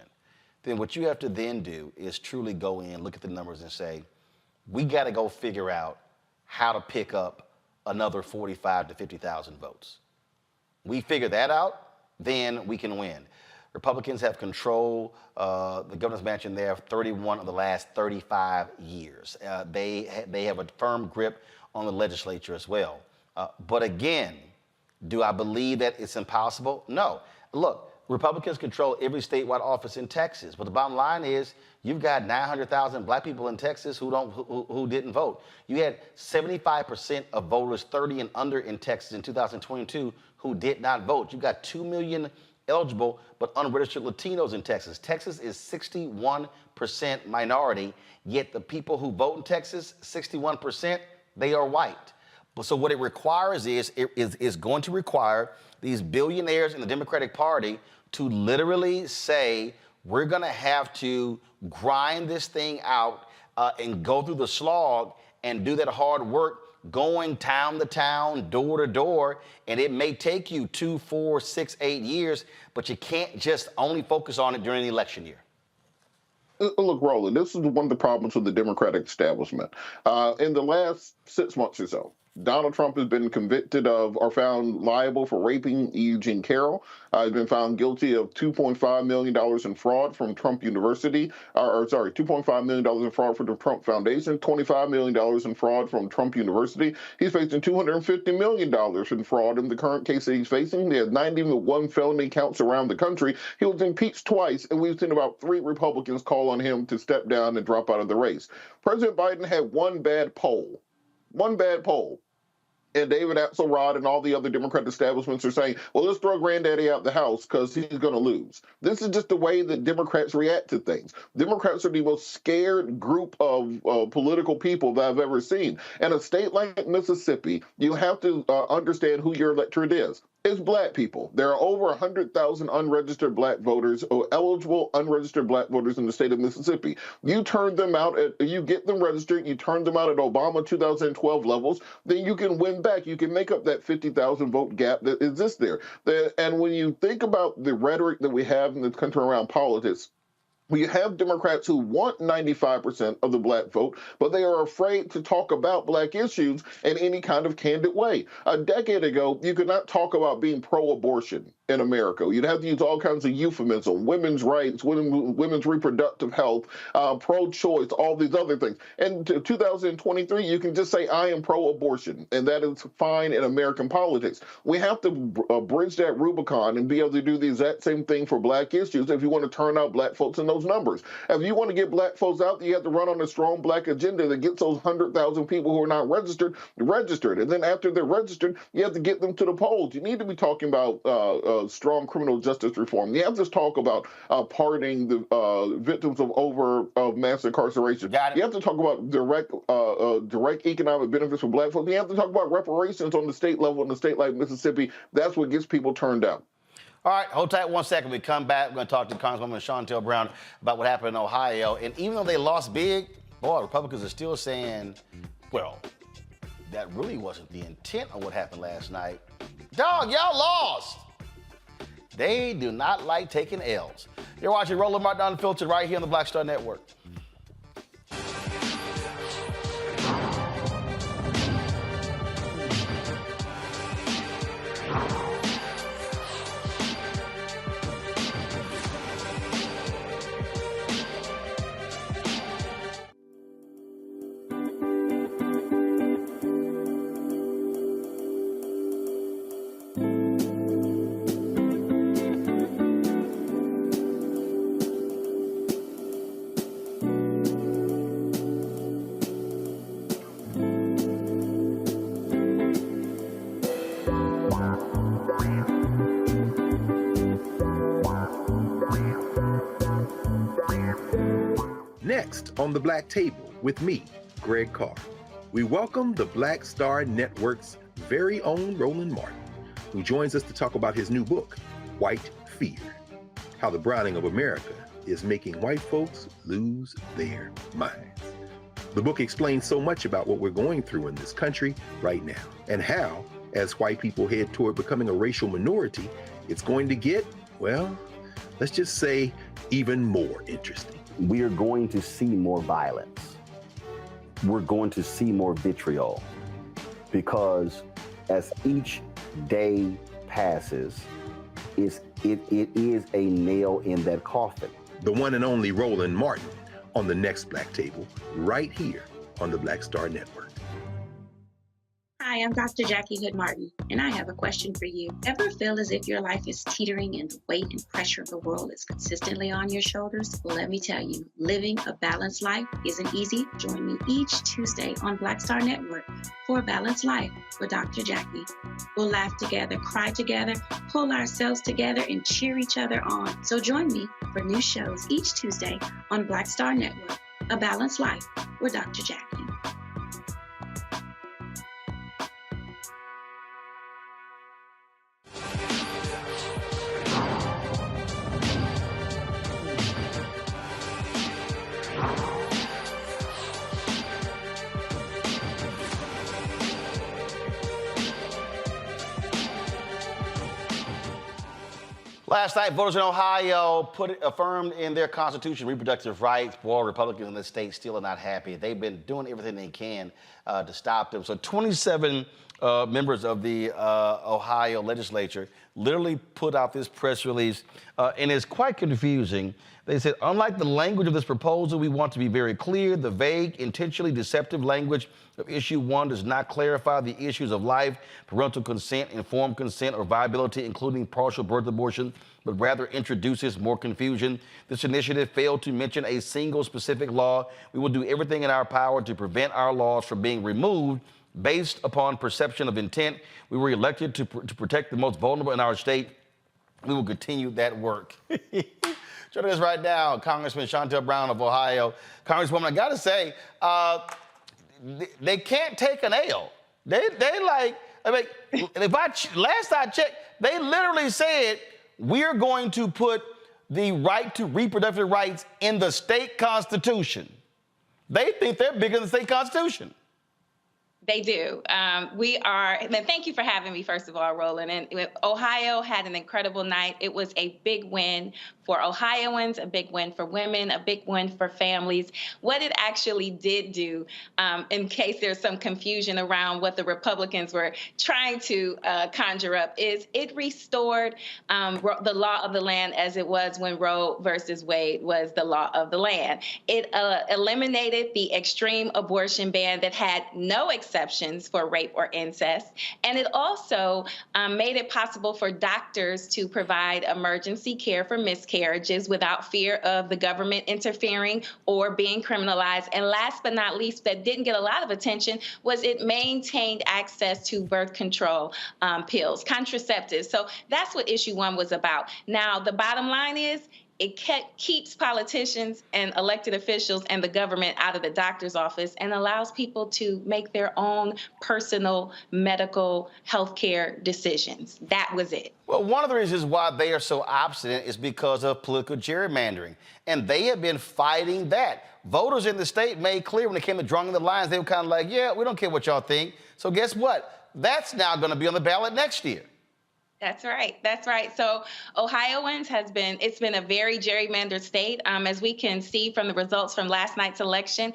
then what you have to then do is truly go in, look at the numbers and say, we got to go figure out how to pick up another 45 to 50,000 votes. We figure that out, then we can win. Republicans have control the governor's mansion there 31 of the last 35 years. They have a firm grip on the legislature as well. But again, do I believe that it's impossible? No. Look, Republicans control every statewide office in Texas, but the bottom line is you've got 900,000 black people in Texas who didn't vote. You had 75% of voters 30 and under in Texas in 2022 who did not vote. You got 2 million eligible but unregistered Latinos in Texas. Texas is 61% minority, yet the people who vote in Texas, 61%, they are white. So what it requires is going to require these billionaires in the Democratic Party to literally say, we're going to have to grind this thing out and go through the slog and do that hard work, going town to town, door to door. And it may take you 2, 4, 6, 8 years, but you can't just only focus on it during the election year. Look, Roland, this is one of the problems with the Democratic establishment. In the last 6 months or so, Donald Trump has been convicted of or found liable for raping Eugene Carroll. He's been found guilty of $2.5 million in fraud from Trump University, $2.5 million in fraud from the Trump Foundation, $25 million in fraud from Trump University. He's facing $250 million in fraud in the current case that he's facing. He has 91 felony counts around the country. He was impeached twice, and we've seen about 3 Republicans call on him to step down and drop out of the race. President Biden had one bad poll. And David Axelrod and all the other Democratic establishments are saying, well, let's throw Granddaddy out the house because he's going to lose. This is just the way that Democrats react to things. Democrats are the most scared group of political people that I've ever seen. In a state like Mississippi, you have to understand who your electorate is. is black people. There are over 100,000 unregistered black voters, or eligible unregistered black voters in the state of Mississippi. You turn them out, you get them registered, you turn them out at Obama 2012 levels, then you can win back. You can make up that 50,000 vote gap that exists there. And when you think about the rhetoric that we have in this country around politics, we have Democrats who want 95% of the black vote, but they are afraid to talk about black issues in any kind of candid way. A decade ago, you could not talk about being pro-abortion in America. You'd have to use all kinds of euphemism, women's rights, women's reproductive health, pro-choice, all these other things. And in 2023, you can just say, I am pro-abortion, and that is fine in American politics. We have to bridge that Rubicon and be able to do the exact same thing for black issues if you want to turn out black folks in those numbers. If you want to get black folks out, you have to run on a strong black agenda that gets those 100,000 people who are not registered. And then after they're registered, you have to get them to the polls. You need to be talking about strong criminal justice reform. You have to talk about pardoning the victims of mass incarceration. You have to talk about direct economic benefits for black folks. You have to talk about reparations on the state level in a state like Mississippi. That's what gets people turned out. All right, hold tight 1 second. We come back. We're going to talk to Congresswoman Shontel Brown about what happened in Ohio. And even though they lost big, boy, Republicans are still saying, well, that really wasn't the intent of what happened last night. Dog, y'all lost. They do not like taking L's. You're watching Roland Martin Unfiltered right here on the Black Star Network. Next on the Black Table with me, Greg Carr, we welcome the Black Star Network's very own Roland Martin, who joins us to talk about his new book, White Fear, How the Browning of America is Making White Folks Lose Their Minds. The book explains so much about what we're going through in this country right now, and how, as white people head toward becoming a racial minority, it's going to get, well, let's just say, even more interesting. We are going to see more violence. We're going to see more vitriol, because as each day passes, it is a nail in that coffin. The one and only Roland Martin on the next Black Table, right here on the Black Star Network. Hi, I'm Dr. Jackie Hood Martin, and I have a question for you. Ever feel as if your life is teetering and the weight and pressure of the world is consistently on your shoulders? Well, let me tell you, living a balanced life isn't easy. Join me each Tuesday on Black Star Network for A Balanced Life with Dr. Jackie. We'll laugh together, cry together, pull ourselves together, and cheer each other on. So join me for new shows each Tuesday on Black Star Network, A Balanced Life with Dr. Jackie. Last night, voters in Ohio affirmed in their constitution reproductive rights. Boy, Republicans in the state still are not happy. They've been doing everything they can to stop them. So 27 members of the Ohio legislature literally put out this press release, and it's quite confusing. They said, unlike the language of this proposal, we want to be very clear. The vague, intentionally deceptive language of issue 1 does not clarify the issues of life, parental consent, informed consent, or viability, including partial birth abortion, but rather introduces more confusion. This initiative failed to mention a single specific law. We will do everything in our power to prevent our laws from being removed based upon perception of intent. We were elected to protect the most vulnerable in our state. We will continue that work. Joining us right now, Congressman Shontel Brown of Ohio. Congresswoman, I gotta say, they can't take an L. They like, I mean, last I checked, they literally said we're going to put the right to reproductive rights in the state constitution. They think they're bigger than the state constitution. They do. We are, and thank you for having me, first of all, Roland. And Ohio had an incredible night. It was a big win for Ohioans, a big win for women, a big win for families. What it actually did do, in case there's some confusion around what the Republicans were trying to conjure up, is it restored the law of the land as it was when Roe versus Wade was the law of the land. It eliminated the extreme abortion ban that had no exceptions for rape or incest. And it also made it possible for doctors to provide emergency care for miscarriages without fear of the government interfering or being criminalized. And last but not least, that didn't get a lot of attention, was it maintained access to birth control pills, contraceptives. So that's what issue 1 was about. Now, the bottom line is, it keeps politicians and elected officials and the government out of the doctor's office and allows people to make their own personal medical health care decisions. That was it. Well, one of the reasons why they are so obstinate is because of political gerrymandering. And they have been fighting that. Voters in the state made clear when it came to drawing the lines, they were kind of like, yeah, we don't care what y'all think. So guess what? That's now going to be on the ballot next year. That's right. That's right. So Ohioans it's been a very gerrymandered state. As we can see from the results from last night's election,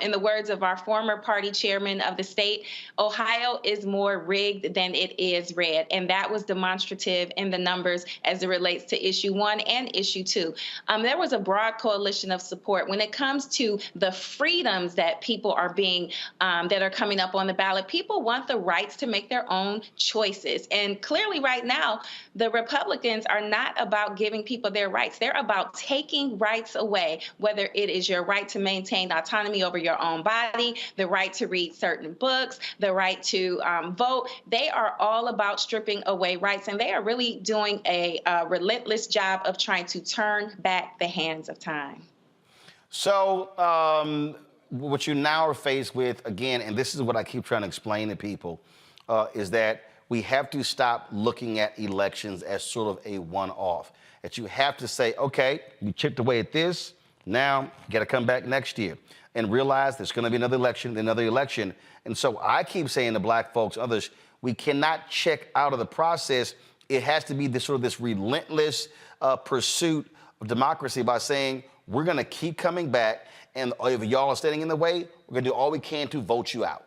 in the words of our former party chairman of the state, Ohio is more rigged than it is red. And that was demonstrative in the numbers as it relates to issue 1 and issue 2. There was a broad coalition of support when it comes to the freedoms that people are that are coming up on the ballot. People want the rights to make their own choices. And clearly right now, the Republicans are not about giving people their rights. They're about taking rights away, whether it is your right to maintain autonomy over your own body, the right to read certain books, the right to vote. They are all about stripping away rights, and they are really doing a relentless job of trying to turn back the hands of time. So what you now are faced with, again, and this is what I keep trying to explain to people, is that we have to stop looking at elections as sort of a one-off. That you have to say, okay, you chipped away at this, now you got to come back next year and realize there's going to be another election. And so I keep saying to black folks, others, we cannot check out of the process. It has to be this relentless pursuit of democracy by saying, we're going to keep coming back, and if y'all are standing in the way, we're going to do all we can to vote you out.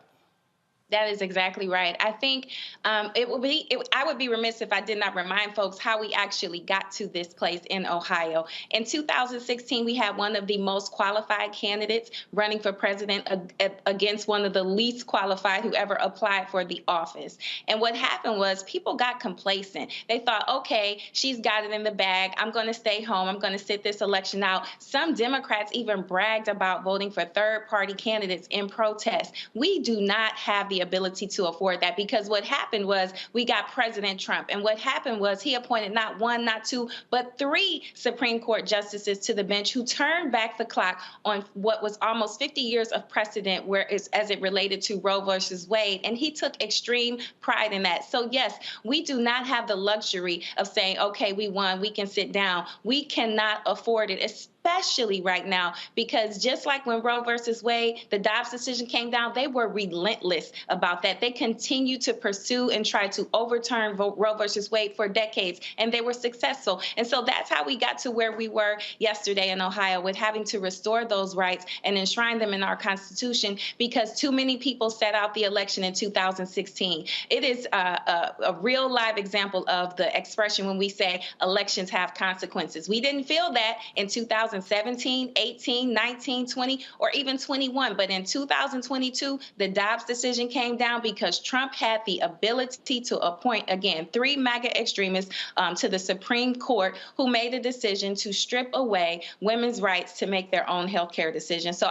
That is exactly right. I think I would be remiss if I did not remind folks how we actually got to this place in Ohio. In 2016, we had one of the most qualified candidates running for president against one of the least qualified who ever applied for the office. And what happened was people got complacent. They thought, okay, she's got it in the bag. I'm going to stay home. I'm going to sit this election out. Some Democrats even bragged about voting for third-party candidates in protest. We do not have the ability to afford that, because what happened was we got President Trump, and what happened was he appointed not 1, not 2, but 3 Supreme Court justices to the bench who turned back the clock on what was almost 50 years of precedent as it related to Roe versus Wade, and he took extreme pride in that. So yes, we do not have the luxury of saying, okay, we won, we can sit down. We cannot afford it, especially right now, because just like when Roe versus Wade, the Dobbs decision came down, they were relentless about that. They continued to pursue and try to overturn Roe versus Wade for decades, and they were successful. And so that's how we got to where we were yesterday in Ohio, with having to restore those rights and enshrine them in our Constitution, because too many people set out the election in 2016. It is a real live example of the expression when we say elections have consequences. We didn't feel that in 2017, 18, 19, 20, or even 21. But in 2022, the Dobbs decision came down because Trump had the ability to appoint, again, 3 MAGA extremists to the Supreme Court who made a decision to strip away women's rights to make their own health care decisions. So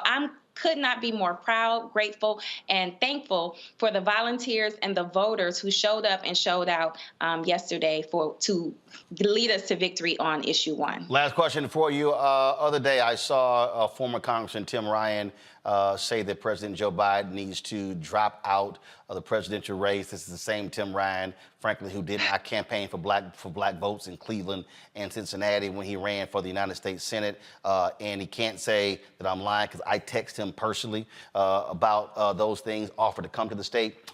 could not be more proud, grateful, and thankful for the volunteers and the voters who showed up and showed out yesterday to lead us to victory on issue 1. Last question for you. Other day, I saw former Congressman Tim Ryan say that President Joe Biden needs to drop out of the presidential race. This is the same Tim Ryan, frankly, who did not campaign for black votes in Cleveland and Cincinnati when he ran for the United States Senate. And he can't say that I'm lying because I text him personally about those things, offered to come to the state,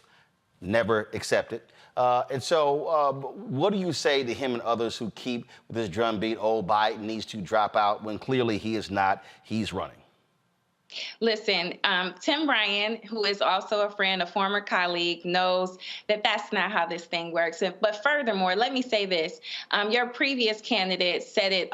never accepted. And so what do you say to him and others who keep with this drumbeat, oh, Biden needs to drop out, when clearly he is not, he's running? Listen, Tim Ryan, who is also a friend, a former colleague, knows that that's not how this thing works. But furthermore, let me say this. Your previous candidate said it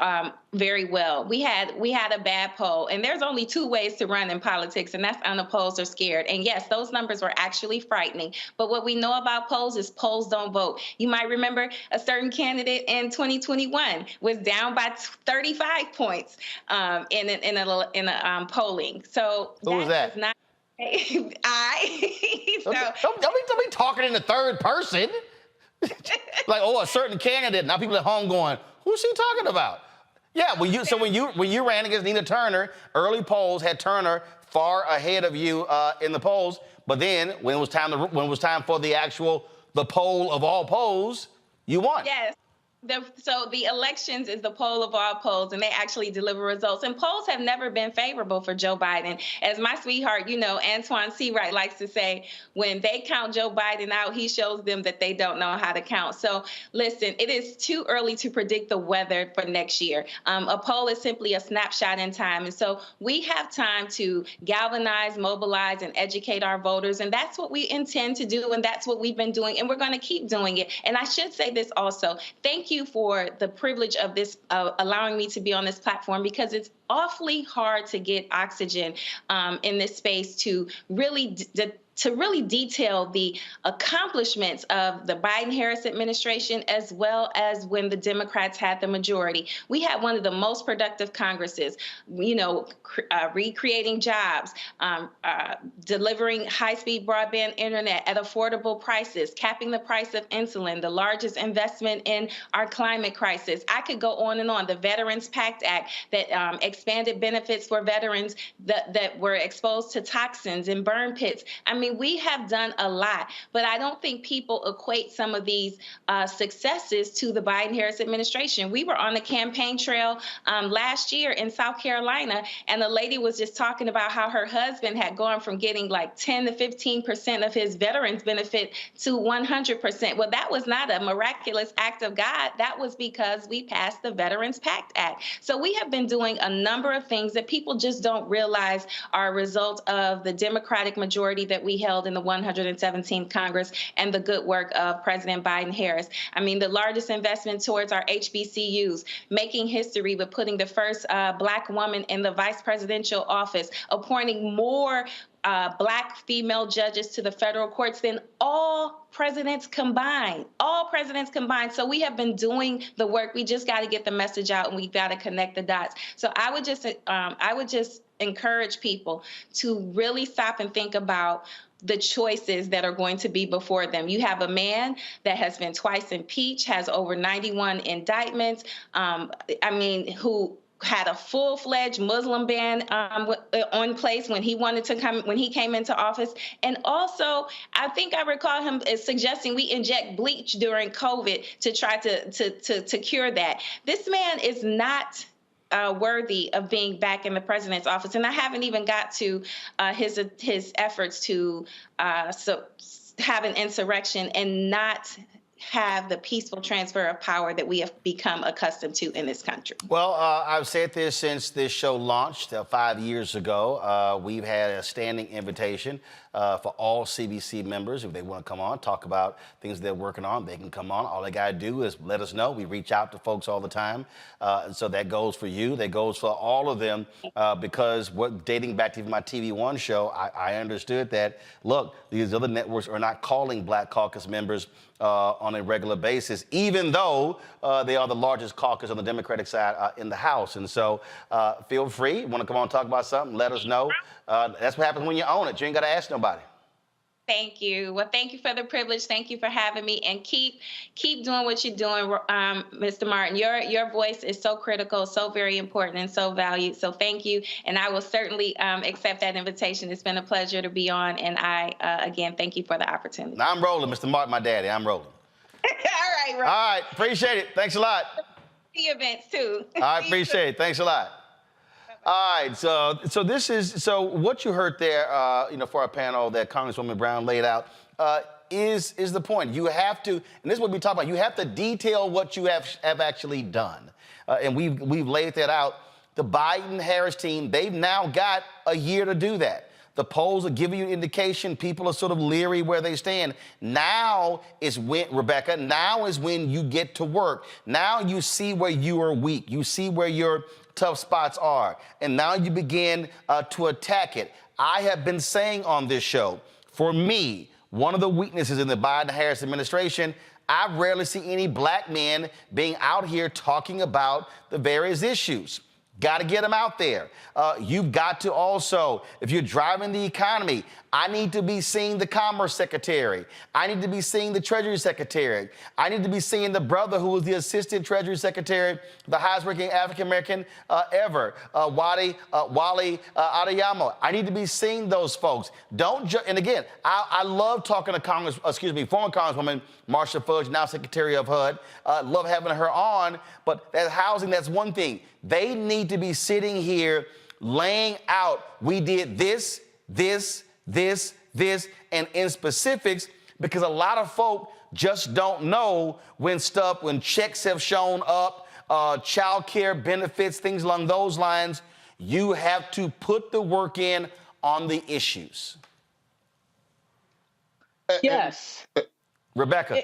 very well. We had a bad poll, and there's only two ways to run in politics, and that's unopposed or scared. And yes, those numbers were actually frightening. But what we know about polls is polls don't vote. You might remember a certain candidate in 2021 was down by 35 points in a polling. So who was that? Not don't be talking in the third person. Like, oh, a certain candidate. Now people at home going, who's she talking about? Yeah, when you ran against Nina Turner, early polls had Turner far ahead of you in the polls. But then when it was time for the poll of all polls, you won. Yes. So the elections is the poll of all polls, and they actually deliver results. And polls have never been favorable for Joe Biden. As my sweetheart, Antoine Seawright likes to say, when they count Joe Biden out, he shows them that they don't know how to count. So listen, it is too early to predict the weather for next year. A poll is simply a snapshot in time. And so we have time to galvanize, mobilize, and educate our voters. And that's what we intend to do. And that's what we've been doing. And we're going to keep doing it. And I should say this also. Thank you for the privilege of this, allowing me to be on this platform, because it's awfully hard to get oxygen in this space to really detail the accomplishments of the Biden-Harris administration, as well as when the Democrats had the majority. We had one of the most productive Congresses, recreating jobs, delivering high-speed broadband internet at affordable prices, capping the price of insulin, the largest investment in our climate crisis. I could go on and on. The Veterans PACT Act that expanded benefits for veterans that were exposed to toxins and burn pits. I mean, we have done a lot, but I don't think people equate some of these successes to the Biden-Harris administration. We were on the campaign trail last year in South Carolina, and the lady was just talking about how her husband had gone from getting like 10 to 15% of his veterans benefit to 100%. Well, that was not a miraculous act of God. That was because we passed the Veterans PACT Act. So we have been doing a number of things that people just don't realize are a result of the Democratic majority that we held in the 117th Congress and the good work of President Biden-Harris. I mean, the largest investment towards our HBCUs, making history with putting the first Black woman in the vice presidential office, appointing more Black female judges to the federal courts than all presidents combined. All presidents combined. So we have been doing the work. We just got to get the message out, and we've got to connect the dots. So I would just encourage people to really stop and think about the choices that are going to be before them. You have a man that has been twice impeached, has over 91 indictments, who had a full-fledged Muslim ban on place when he came into office. And also, I think I recall him as suggesting we inject bleach during COVID to try to cure that. This man is not worthy of being back in the president's office. And I haven't even got to his efforts to have an insurrection and not have the peaceful transfer of power that we have become accustomed to in this country. Well, I've said this since this show launched 5 years ago. We've had a standing invitation for all CBC members. If they want to come on, talk about things they're working on, they can come on. All they got to do is let us know. We reach out to folks all the time. And so that goes for you. That goes for all of them, because dating back to my TV One show, I understood that, look, these other networks are not calling Black Caucus members on a regular basis, even though they are the largest caucus on the Democratic side in the House. And so feel free. Want to come on and talk about something, let us know. That's what happens when you own it. You ain't got to ask nobody. Thank you. Well, thank you for the privilege. Thank you for having me, and keep doing what you're doing, Mr. Martin. Your voice is so critical, so very important, and so valued. So thank you, and I will certainly accept that invitation. It's been a pleasure to be on, and I again thank you for the opportunity. Now I'm rolling, Mr. Martin, my daddy. I'm rolling. All right, All right, appreciate it. Thanks a lot. The events too. I appreciate it. Thanks a lot. All right, so what you heard there, for our panel that Congresswoman Brown laid out, is the point. You have to, and this is what we talk about. You have to detail what you have actually done, and we've laid that out. The Biden-Harris team, they've now got a year to do that. The polls are giving you an indication. People are sort of leery where they stand. Now is when, Rebecca, now is when you get to work. Now you see where you are weak. You see where your tough spots are. And now you begin to attack it. I have been saying on this show, for me, one of the weaknesses in the Biden-Harris administration, I rarely see any black men being out here talking about the various issues. Got to get them out there. You've got to also, if you're driving the economy, I need to be seeing the Commerce Secretary. I need to be seeing the Treasury Secretary. I need to be seeing the brother who was the Assistant Treasury Secretary, the highest ranking African-American ever, Wally Adeyemo. I need to be seeing those folks. And again, I love talking to former Congresswoman Marsha Fudge, now Secretary of HUD. Love having her on, but that housing, that's one thing. They need to be sitting here laying out, we did this, and in specifics, because a lot of folk just don't know when checks have shown up, child care benefits, things along those lines. You have to put the work in on the issues. Yes. Rebecca.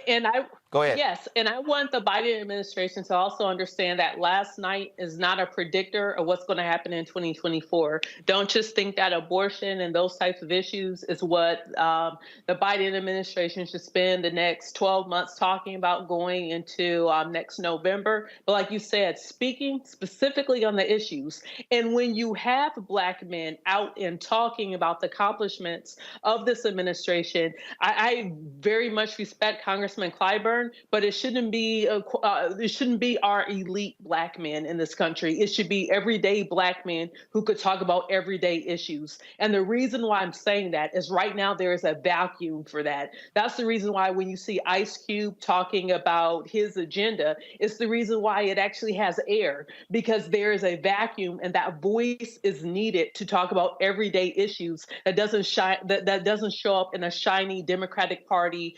Go ahead. Yes, and I want the Biden administration to also understand that last night is not a predictor of what's going to happen in 2024. Don't just think that abortion and those types of issues is what the Biden administration should spend the next 12 months talking about going into next November. But like you said, speaking specifically on the issues. And when you have black men out and talking about the accomplishments of this administration, I very much respect Congressman Clyburn, but it shouldn't be our elite black men in this country. It should be everyday black men who could talk about everyday issues. And the reason why I'm saying that is right now there is a vacuum for that. That's the reason why when you see Ice Cube talking about his agenda, it's the reason why it actually has air, because there is a vacuum and that voice is needed to talk about everyday issues that doesn't show up in a shiny Democratic Party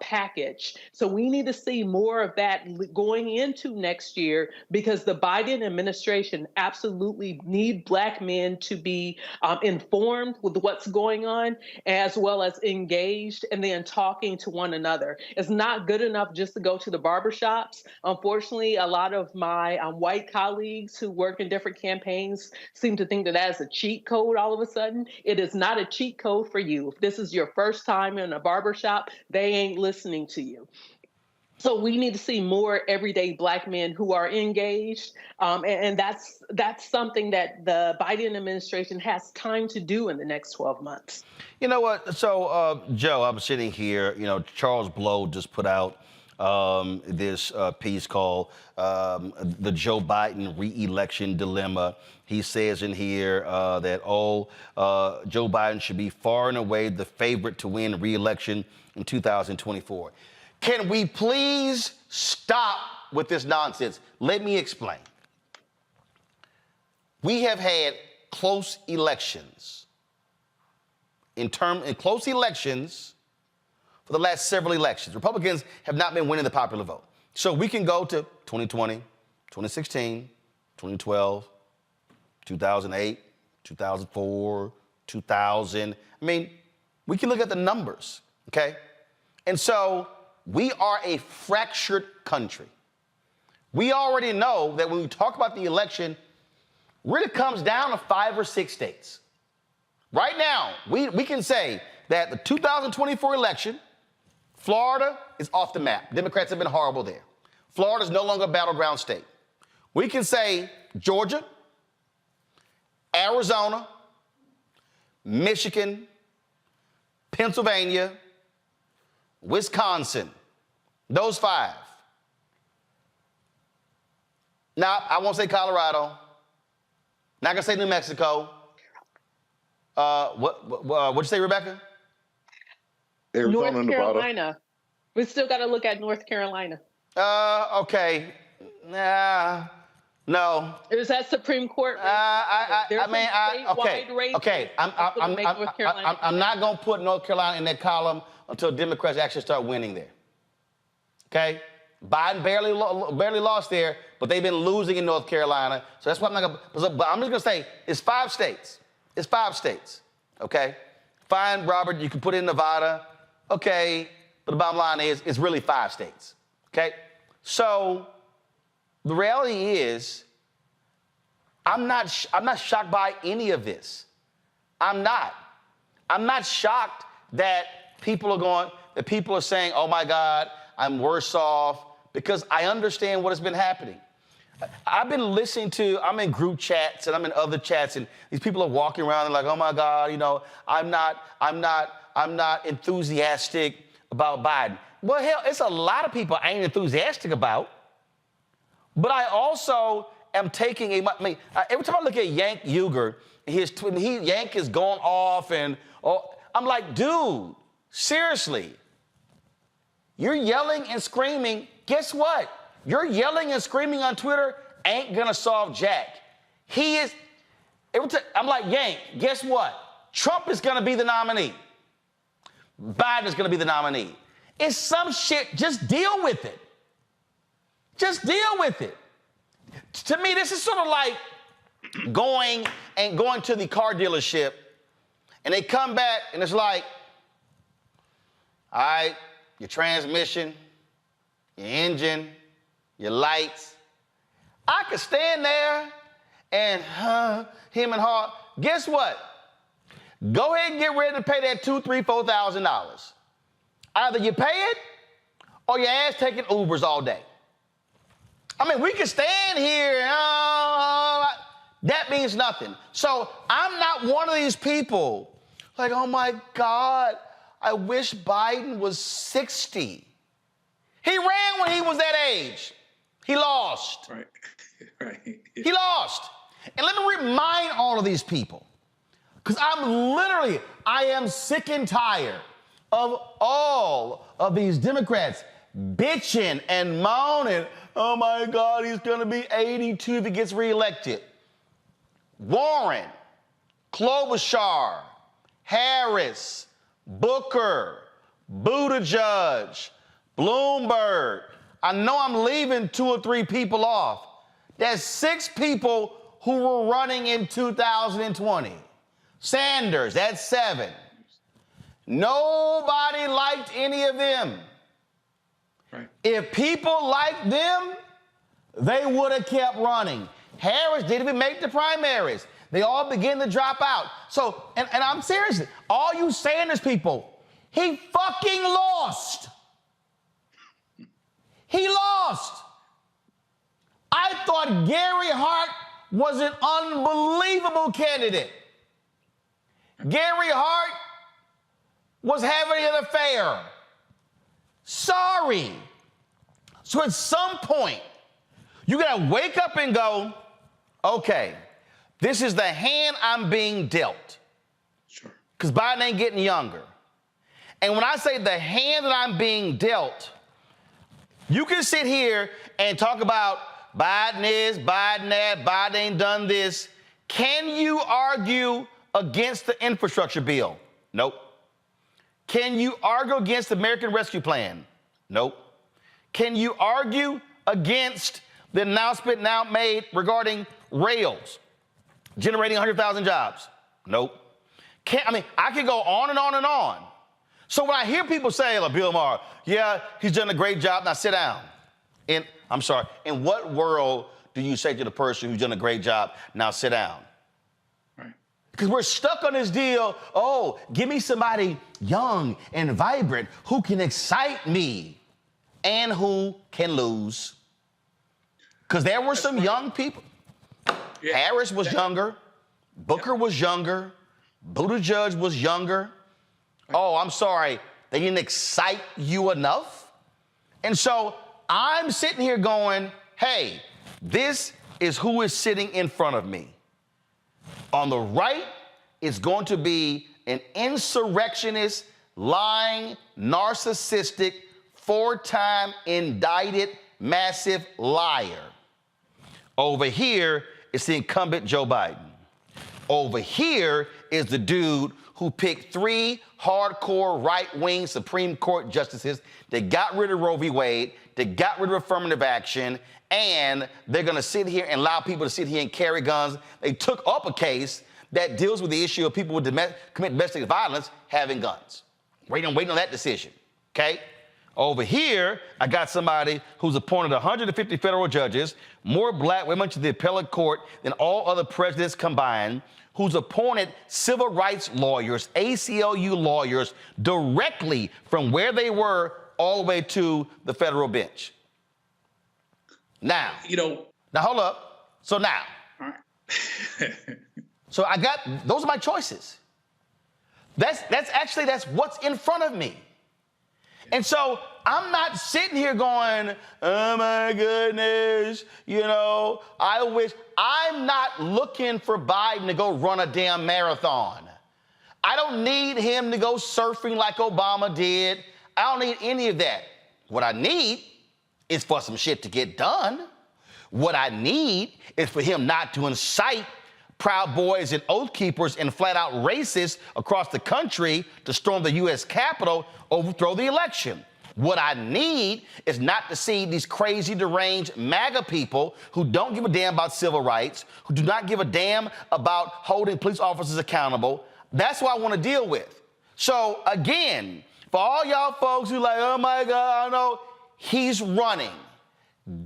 package. So we need to see more of that going into next year, because the Biden administration absolutely need black men to be informed with what's going on, as well as engaged and then talking to one another. It's not good enough just to go to the barbershops. Unfortunately, a lot of my white colleagues who work in different campaigns seem to think that that is a cheat code all of a sudden. It is not a cheat code for you. If this is your first time in a barbershop, they ain't listening to you. So we need to see more everyday black men who are engaged, and that's something that the Biden administration has time to do in the next 12 months. You know what? So, Joe, I'm sitting here. Charles Blow just put out this piece called "The Joe Biden Re-Election Dilemma." He says in here that Joe Biden should be far and away the favorite to win re-election in 2024. Can we please stop with this nonsense? Let me explain. We have had close elections. In close elections for the last several elections. Republicans have not been winning the popular vote. So we can go to 2020, 2016, 2012, 2008, 2004, 2000. I mean, we can look at the numbers, okay? And so we are a fractured country. We already know that when we talk about the election, really comes down to 5 or 6 states. Right now, we can say that the 2024 election, Florida is off the map. Democrats have been horrible there. Florida is no longer a battleground state. We can say Georgia, Arizona, Michigan, Pennsylvania, Wisconsin. Those 5. Now, I won't say Colorado. Not gonna say New Mexico. What'd you say, Rebecca? Arizona, North Nevada. Carolina. We still got to look at North Carolina. Okay. Nah, no. Is that Supreme Court race? Okay. I'm not gonna put North Carolina in that column until Democrats actually start winning there. Okay. Biden barely lost there, but they've been losing in North Carolina. So that's why I'm not gonna. But I'm just gonna say it's 5 states. It's 5 states. Okay. Fine, Robert. You can put in Nevada. Okay. But the bottom line is, it's really 5 states. Okay. So the reality is, I'm not shocked by any of this. I'm not. I'm not shocked that people are saying, oh my God, I'm worse off, because I understand what has been happening. I've been listening to, I'm in group chats and I'm in other chats, and these people are walking around and like, oh my God, I'm not enthusiastic about Biden. Well, hell, it's a lot of people I ain't enthusiastic about. But I also am taking every time I look at Yank Uger, Yank is going off I'm like, dude, seriously, you're yelling and screaming. Guess what? You're yelling and screaming on Twitter ain't gonna solve jack. I'm like, Yank, guess what? Trump is gonna be the nominee. Biden is gonna be the nominee. It's some shit, just deal with it. Just deal with it. To me, this is sort of like going to the car dealership, and they come back and it's like, all right, your transmission, your engine, your lights. I could stand there and him and her. Guess what? Go ahead and get ready to pay that $2,000, $3,000, $4,000. Either you pay it or your ass taking Ubers all day. I mean, we can stand here and that means nothing. So I'm not one of these people like, oh my God, I wish Biden was 60. He ran when he was that age. He lost. Right. Right. He lost. And let me remind all of these people, because I am sick and tired of all of these Democrats bitching and moaning. Oh my God, he's going to be 82 if he gets reelected. Warren, Klobuchar, Harris, Booker, Buttigieg, Bloomberg. I know I'm leaving 2 or 3 people off. There's 6 people who were running in 2020. Sanders, that's 7. Nobody liked any of them. Right. If people liked them, they would have kept running. Harris didn't even make the primaries. They all began to drop out. So, and I'm serious, all you Sanders people, he fucking lost. He lost. I thought Gary Hart was an unbelievable candidate. Gary Hart was having an affair. Sorry. So at some point, you gotta wake up and go, okay, this is the hand I'm being dealt. Sure. Because Biden ain't getting younger. And when I say the hand that I'm being dealt, you can sit here and talk about Biden is, Biden that, Biden ain't done this. Can you argue against the infrastructure bill? Nope. Can you argue against the American Rescue Plan? Nope. Can you argue against the announcement now made regarding rails, generating 100,000 jobs? Nope. I could go on and on and on. So when I hear people say, like Bill Maher, yeah, he's done a great job, now sit down. I'm sorry, in what world do you say to the person who's done a great job, now sit down? Right. Because we're stuck on this deal, oh, give me somebody young and vibrant who can excite me and who can lose. Because there were some young people. Yeah. Harris was younger. Booker was younger. Buttigieg was younger. Oh, I'm sorry, they didn't excite you enough? And so I'm sitting here going, hey, this is who is sitting in front of me. On the right is going to be an insurrectionist, lying, narcissistic, 4-time indicted, massive liar. Over here is the incumbent Joe Biden. Over here is the dude who picked 3 hardcore right-wing Supreme Court justices that got rid of Roe v. Wade, that got rid of affirmative action, and they're gonna sit here and allow people to sit here and carry guns. They took up a case that deals with the issue of people who commit domestic violence having guns. Waiting on that decision, okay? Over here, I got somebody who's appointed 150 federal judges, more black women to the appellate court than all other presidents combined, who's appointed civil rights lawyers, ACLU lawyers, directly from where they were all the way to the federal bench. Now, now hold up. So now, all right. so those are my choices. That's what's in front of me. And so I'm not sitting here going, oh my goodness, I'm not looking for Biden to go run a damn marathon. I don't need him to go surfing like Obama did. I don't need any of that. What I need is for some shit to get done. What I need is for him not to incite Proud Boys and Oath Keepers and flat out racists across the country to storm the U.S. Capitol, overthrow the election. What I need is not to see these crazy, deranged MAGA people who don't give a damn about civil rights, who do not give a damn about holding police officers accountable. That's what I want to deal with. So again, for all y'all folks who like, oh my God, I know, he's running.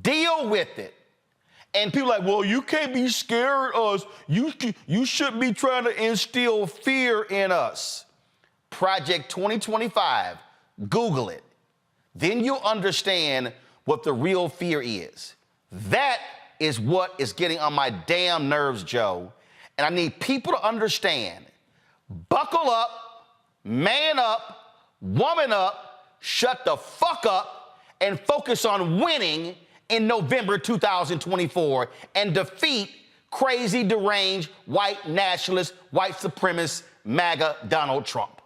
Deal with it. And people are like, well, you can't be scared of us. You shouldn't be trying to instill fear in us. Project 2025, Google it. Then you'll understand what the real fear is. That is what is getting on my damn nerves, Joe. And I need people to understand. Buckle up, man up, woman up, shut the fuck up, and focus on winning in November 2024 and defeat crazy, deranged, white nationalist, white supremacist, MAGA Donald Trump.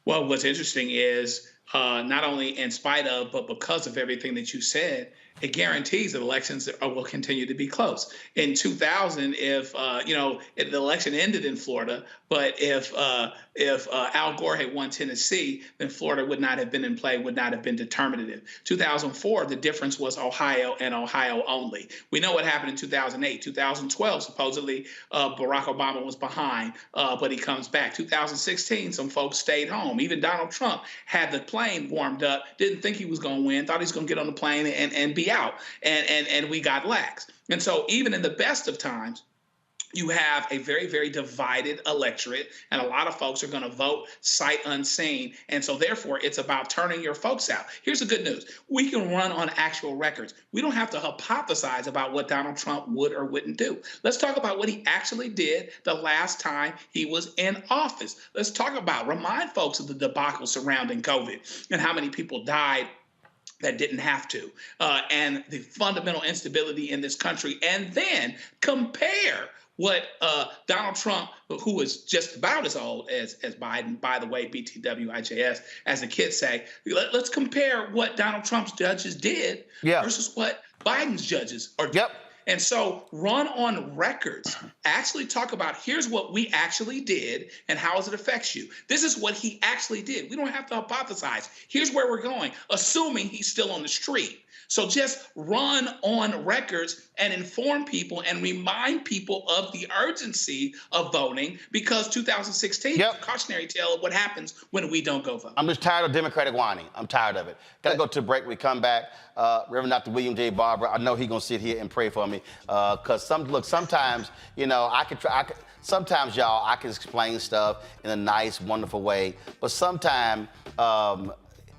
Well, what's interesting is not only in spite of, but because of everything that you said, it guarantees that elections will continue to be close. In 2000, if the election ended in Florida, but if Al Gore had won Tennessee, then Florida would not have been in play, would not have been determinative. 2004, the difference was Ohio and Ohio only. We know what happened in 2008. 2012, supposedly Barack Obama was behind, but he comes back. 2016, some folks stayed home. Even Donald Trump had the plane warmed up, didn't think he was going to win, thought he was going to get on the plane and be out, and we got lax. And so even in the best of times, you have a very, very divided electorate, and a lot of folks are going to vote sight unseen. And so therefore, it's about turning your folks out. Here's the good news. We can run on actual records. We don't have to hypothesize about what Donald Trump would or wouldn't do. Let's talk about what he actually did the last time he was in office. Let's remind folks of the debacle surrounding COVID and how many people died that didn't have to, and the fundamental instability in this country, and then compare what Donald Trump, who is just about as old as Biden, by the way, BTWIJS, as the kids say, let's compare what Donald Trump's judges did versus what Biden's judges are doing. And so run on records, actually talk about here's what we actually did and how it affects you. This is what he actually did. We don't have to hypothesize. Here's where we're going, assuming he's still on the street. So just run on records and inform people and remind people of the urgency of voting, because 2016 is a cautionary tale of what happens when we don't go vote. I'm just tired of Democratic whining. I'm tired of it. Got to go to a break. We come back. Reverend Dr. William J. Barber, I know he's going to sit here and pray for me. Because sometimes, sometimes, y'all, I can explain stuff in a nice, wonderful way. But sometimes,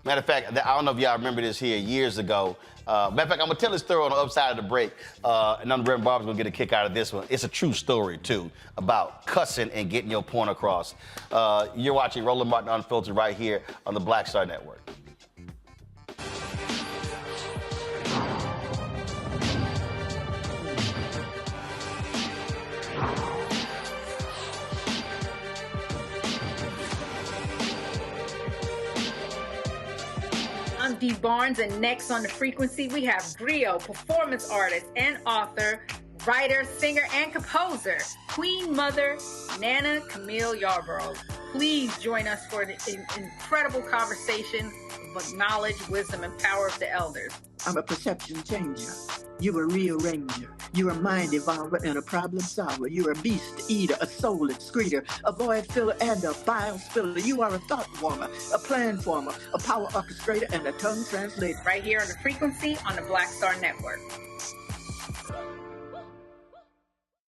Matter of fact, I don't know if y'all remember this here years ago. Matter of fact, I'm gonna tell this story on the upside of the break, and I'm Reverend Barber's gonna get a kick out of this one. It's a true story too about cussing and getting your point across. You're watching Roland Martin Unfiltered right here on the Black Star Network. I'm Dee Barnes, and next on The Frequency, we have griot, performance artist and author, writer, singer, and composer, Queen Mother Nana Camille Yarborough. Please join us for an incredible conversation about knowledge, wisdom, and power of the elders. I'm a perception changer. You're a rearranger. You're a mind evolver and a problem solver. You're a beast eater, a soul excreter, a void filler, and a bile spiller. You are a thought warmer, a plan former, a power orchestrator, and a tongue translator. Right here on The Frequency on the Black Star Network.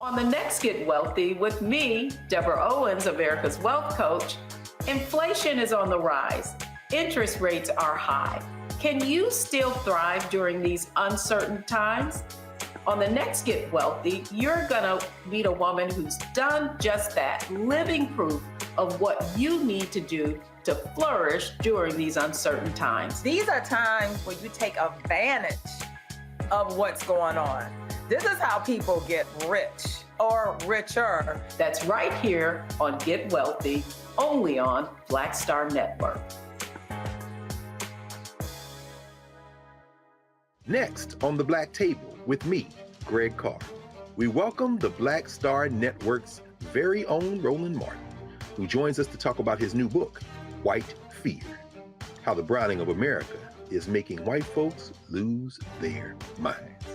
On the next Get Wealthy with me, Deborah Owens, America's Wealth Coach, inflation is on the rise. Interest rates are high. Can you still thrive during these uncertain times? On the next Get Wealthy, you're gonna meet a woman who's done just that, living proof of what you need to do to flourish during these uncertain times. These are times where you take advantage of what's going on. This is how people get rich or richer. That's right here on Get Wealthy, only on Black Star Network. Next on the Black Table with me, Greg Carr, we welcome the Black Star Network's very own Roland Martin, who joins us to talk about his new book, White Fear, How the Browning of America is Making White Folks Lose Their Minds.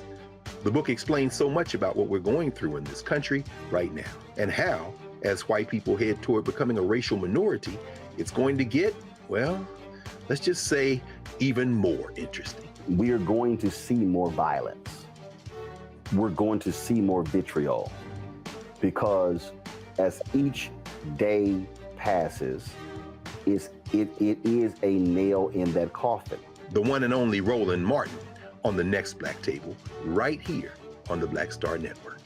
The book explains so much about what we're going through in this country right now, and how, as white people head toward becoming a racial minority, it's going to get, well, let's just say, even more interesting. We are going to see more violence. We're going to see more vitriol, because as each day passes, it is a nail in that coffin. The one and only Roland Martin on the next Black Table, right here on the Black Star Network.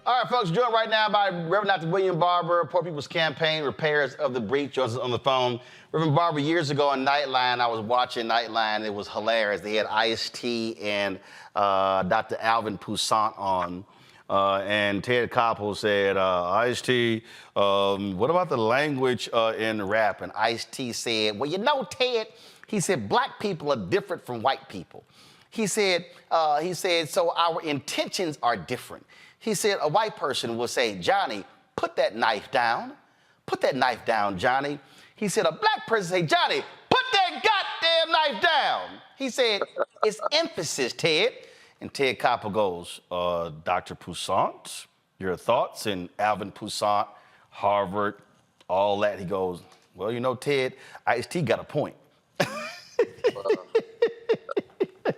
All right, folks, joined right now by Reverend Dr. William Barber, Poor People's Campaign, Repairs of the Breach, joins us on the phone. Reverend Barber, years ago on Nightline, I was watching Nightline. It was hilarious. They had Ice-T and Dr. Alvin Toussaint on. And Ted Koppel said, Ice-T, what about the language in rap? And Ice-T said, well, you know, Ted, he said, black people are different from white people. He said, so our intentions are different. He said a white person will say, Johnny, put that knife down. Put that knife down, Johnny. He said a black person say, Johnny, put that goddamn knife down. He said, it's emphasis, Ted. And Ted Koppel goes, Dr. Toussaint, your thoughts? And Alvin Toussaint, Harvard, all that. He goes, well, you know, Ted, Ice-T got a point.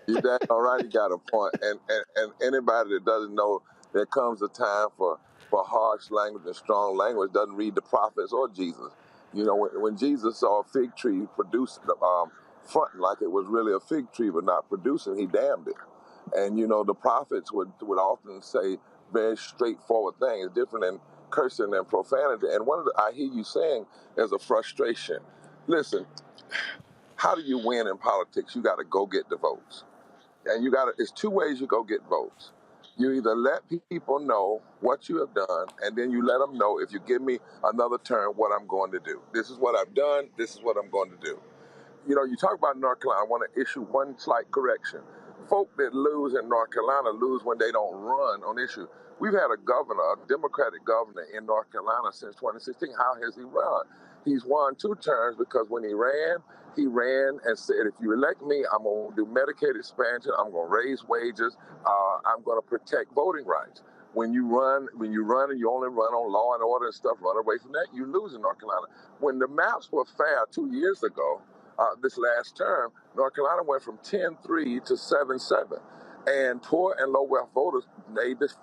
You dang all right, he got a point. And anybody that doesn't know there comes a time for harsh language and strong language doesn't read the prophets or Jesus. You know, when Jesus saw a fig tree producing, fronting like it was really a fig tree but not producing, he damned it. And, you know, the prophets would often say very straightforward things, different than cursing and profanity. And I hear you saying there's a frustration. Listen, how do you win in politics? You got to go get the votes. And it's two ways you go get votes. You either let people know what you have done, and then you let them know, if you give me another term, what I'm going to do. This is what I've done. This is what I'm going to do. You know, you talk about North Carolina. I want to issue one slight correction. Folk that lose in North Carolina lose when they don't run on issue. We've had a Democratic governor in North Carolina since 2016. How has he run? He's won 2 terms because when he ran and said, if you elect me, I'm going to do Medicaid expansion, I'm going to raise wages, I'm going to protect voting rights. When you run and you only run on law and order and stuff, run away from that, you lose in North Carolina. When the maps were fair 2 years ago, this last term, North Carolina went from 10-3 to 7-7. And poor and low wealth voters made this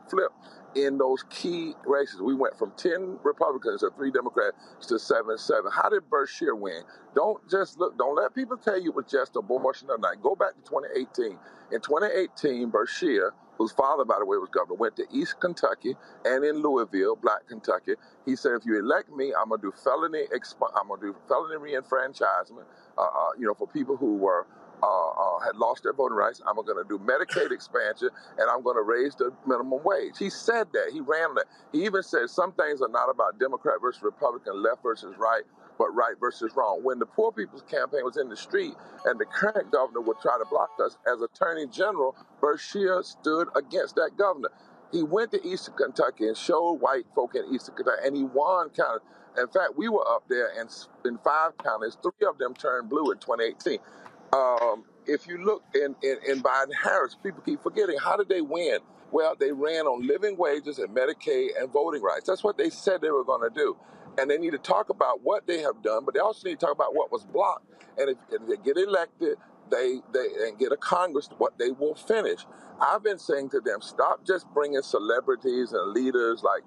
flip in those key races. We went from 10 Republicans to 3 Democrats to 7-7. How did Berkshire win? Don't let people tell you it was just abortion or not. Go back to 2018. In 2018, Berkshire, whose father, by the way, was governor, went to East Kentucky and in Louisville, Black Kentucky. He said, if you elect me, I'm gonna do felony reenfranchisement, for people who were had lost their voting rights. I'm going to do Medicaid expansion, and I'm going to raise the minimum wage. He said that. He ran that. He even said some things are not about Democrat versus Republican, left versus right, but right versus wrong. When the Poor People's Campaign was in the street and the current governor would try to block us, as Attorney General, Berkshire stood against that governor. He went to Eastern Kentucky and showed white folk in Eastern Kentucky, and he won counties. In fact, we were up there, and in 5 counties, 3 of them turned blue in 2018. If you look in Biden-Harris, people keep forgetting, how did they win? Well, they ran on living wages and Medicaid and voting rights. That's what they said they were going to do. And they need to talk about what they have done, but they also need to talk about what was blocked. And if they get elected, they get a Congress, what they will finish. I've been saying to them, stop just bringing celebrities and leaders like,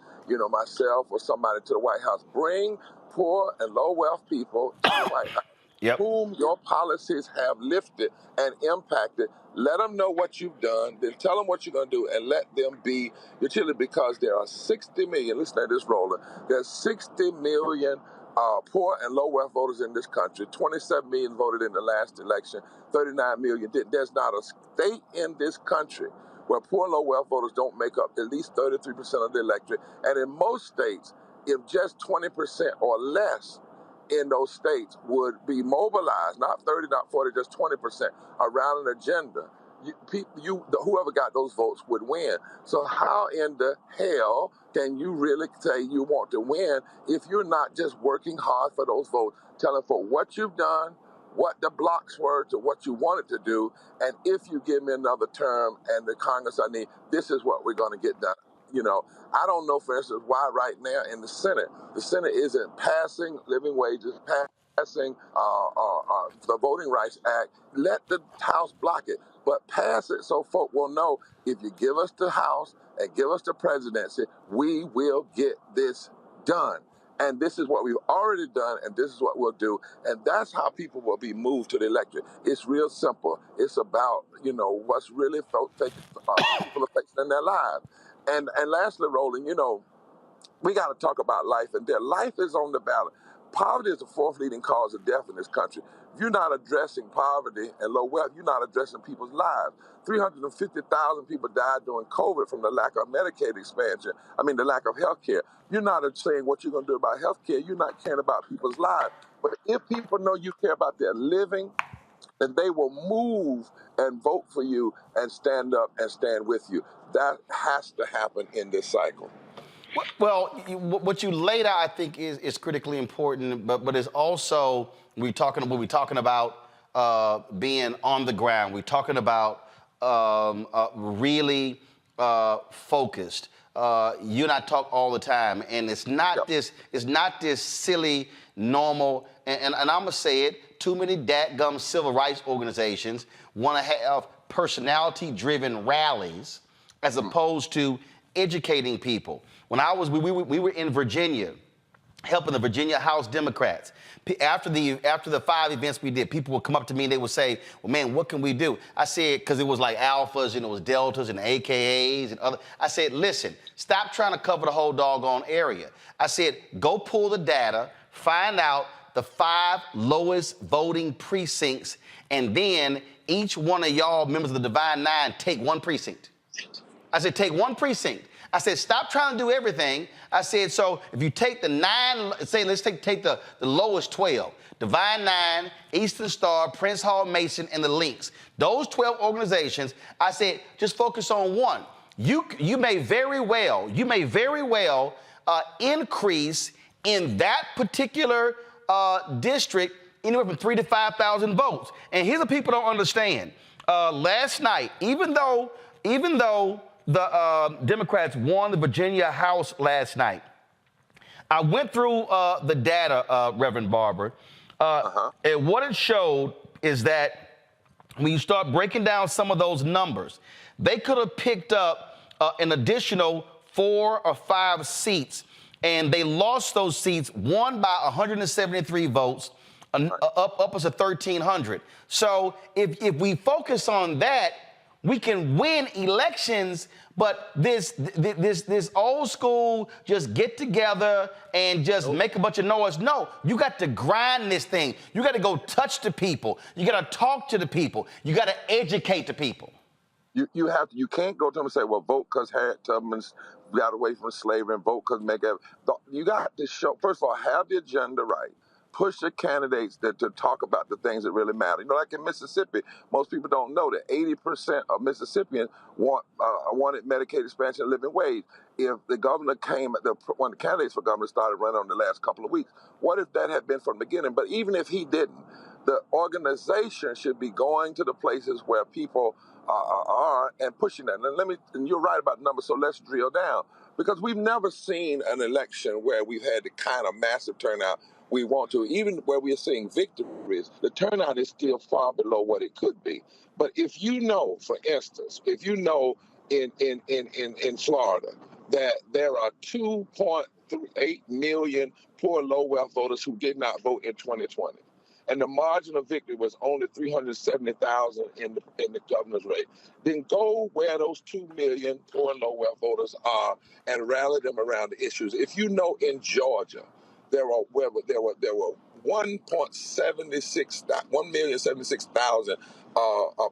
myself or somebody to the White House. Bring poor and low wealth people to the White House. Yep. Whom your policies have lifted and impacted. Let them know what you've done, then tell them what you're going to do, and let them be your children, because there are 60 million, listen to this, Roland, there's 60 million poor and low wealth voters in this country. 27 million voted in the last election, 39 million didn't. There's not a state in this country where poor and low wealth voters don't make up at least 33% of the electorate. And in most states, if just 20% or less in those states would be mobilized, not 30, not 40, just 20%, around an agenda, whoever got those votes would win. So how in the hell can you really say you want to win if you're not just working hard for those votes, telling for what you've done, what the blocks were to what you wanted to do, and if you give me another term and the Congress I need, this is what we're going to get done. I don't know, for instance, why right now in the Senate isn't passing living wages, passing the Voting Rights Act. Let the House block it, but pass it so folk will know, if you give us the House and give us the presidency, we will get this done. And this is what we've already done, and this is what we'll do. And that's how people will be moved to the electorate. It's real simple. It's about, what's really people are facing in their lives. And lastly, Roland, we got to talk about life and death. Life is on the ballot. Poverty is the 4th leading cause of death in this country. If you're not addressing poverty and low wealth, you're not addressing people's lives. 350,000 people died during COVID from the lack of Medicaid expansion. The lack of health care. You're not saying what you're going to do about health care. You're not caring about people's lives. But if people know you care about their living, then they will move and vote for you and stand up and stand with you. That has to happen in this cycle. Well, what you laid out, I think, is critically important, but it's also, when we're talking about being on the ground, we're talking about really focused. You and I talk all the time, and it's not this silly, normal, and I'm gonna say it, too many dadgum civil rights organizations want to have personality-driven rallies as opposed to educating people. When we were in Virginia, helping the Virginia House Democrats. After the 5 events we did, people would come up to me and they would say, well, man, what can we do? I said, because it was like alphas, it was deltas and AKAs and other. I said, listen, stop trying to cover the whole doggone area. I said, go pull the data, find out the 5 lowest voting precincts, and then each one of y'all members of the Divine Nine take 1 precinct. I said, take 1 precinct. I said, stop trying to do everything. I said, so if you take the 9, say, let's take the lowest 12, Divine Nine, Eastern Star, Prince Hall Mason, and the Links. Those 12 organizations, I said, just focus on 1. You may very well increase in that particular district anywhere from 3,000 to 5,000 votes. And here's what people don't understand. Last night, even though the Democrats won the Virginia House last night. I went through the data, Reverend Barber, and what it showed is that when you start breaking down some of those numbers, they could have picked up an additional 4 or 5 seats, and they lost those seats, won by 173 votes, up us to 1,300. So if we focus on that, we can win elections, but this old school just get together and just make a bunch of noise. No, you got to grind this thing. You got to go touch the people. You got to talk to the people. You got to educate the people. You can't go to them and say, well, vote because Harriet Tubman got away from slavery and vote because you got to show, first of all, have the agenda right. Push the candidates to talk about the things that really matter. You know, like in Mississippi, most people don't know that 80% of Mississippians wanted Medicaid expansion and living wage. If the governor when the candidates for governor started running on the last couple of weeks, what if that had been from the beginning? But even if he didn't, the organization should be going to the places where people are and pushing that. And you're right about numbers, so let's drill down. Because we've never seen an election where we've had the kind of massive turnout we want to. Even where we're seeing victories, the turnout is still far below what it could be. But if you know, for instance, if you know in Florida that there are 2.8 million poor low-wealth voters who did not vote in 2020, and the margin of victory was only 370,000 in the governor's race, then go where those 2 million poor low-wealth voters are and rally them around the issues. If you know in Georgia there were 1,076,000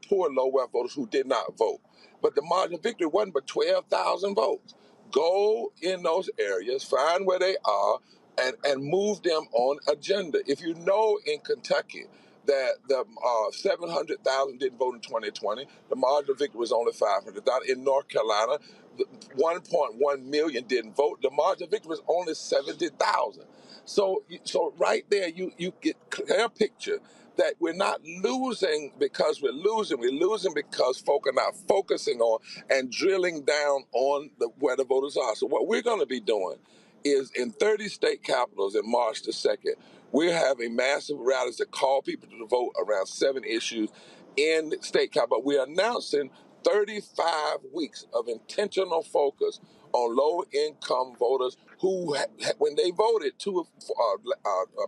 poor low-wealth voters who did not vote, but the margin of victory wasn't but 12,000 votes. Go in those areas, find where they are, and move them on agenda. If you know in Kentucky that the 700,000 didn't vote in 2020, the margin of victory was only 500,000. In North Carolina, 1.1 million didn't vote. The margin of victory was only 70,000. So right there, you get a clear picture that we're not losing because we're losing. We're losing because folk are not focusing on and drilling down on where the voters are. So what we're going to be doing is in 30 state capitals in March the 2nd, we're having massive rallies to call people to vote around 7 issues in state capital. We're announcing 35 weeks of intentional focus on low-income voters who, when they voted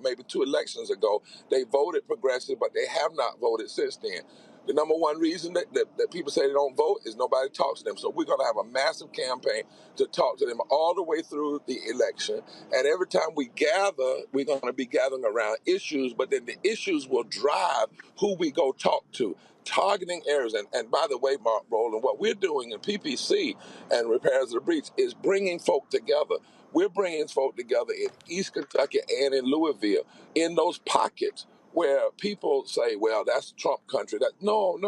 maybe 2 elections ago, they voted progressive, but they have not voted since then. The number one reason that people say they don't vote is nobody talks to them. So we're going to have a massive campaign to talk to them all the way through the election. And every time we gather, we're going to be gathering around issues, but then the issues will drive who we go talk to. Targeting areas. And by the way, Mark Rowland, what we're doing in PPC and Repairs of the Breach is bringing folk together. We're bringing folk together in East Kentucky and in Louisville, in those pockets where people say, well, that's Trump country. No.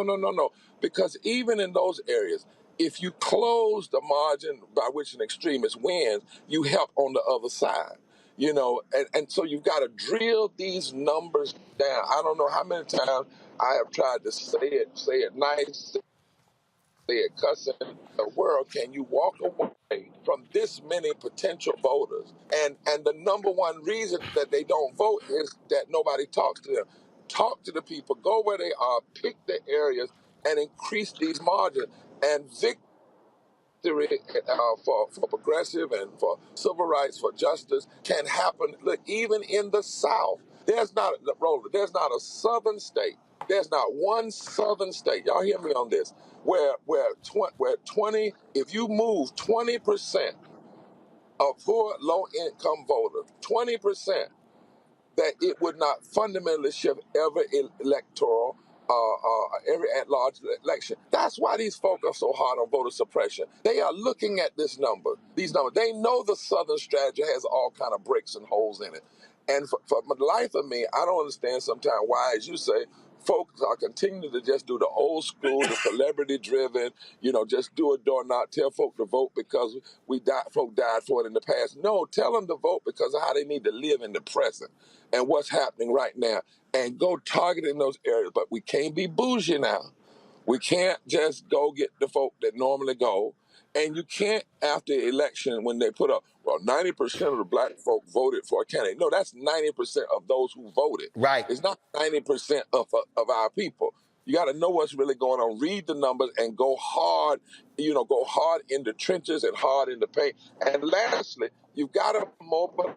Because even in those areas, if you close the margin by which an extremist wins, you help on the other side. You know, and so you've got to drill these numbers down. I don't know how many times I have tried to say it nice, say it cussing. The world, can you walk away from this many potential voters? And the number one reason that they don't vote is that nobody talks to them. Talk to the people, go where they are, pick the areas, and increase these margins. And victory for progressive and for civil rights, for justice, can happen. Look, even in the South, there's not a southern state. There's not one southern state. Y'all hear me on this? Where 20, if you move 20% of poor, low-income voters, 20%, that it would not fundamentally shift every electoral, every at-large election. That's why these folk are so hard on voter suppression. They are looking at these numbers. They know the Southern strategy has all kind of breaks and holes in it. And for the life of me, I don't understand sometimes why, as you say, folks are continuing to just do the old school, the celebrity-driven, just do a door knock, tell folk to vote because folk died for it in the past. No, tell them to vote because of how they need to live in the present and what's happening right now, and go target in those areas. But we can't be bougie now. We can't just go get the folk that normally go And you can't, after the election, when they put up, well, 90% of the black folk voted for a candidate. No, that's 90% of those who voted. Right. It's not 90% of our people. You got to know what's really going on. Read the numbers and go hard, go hard in the trenches and hard in the paint. And lastly, you've got to mobilize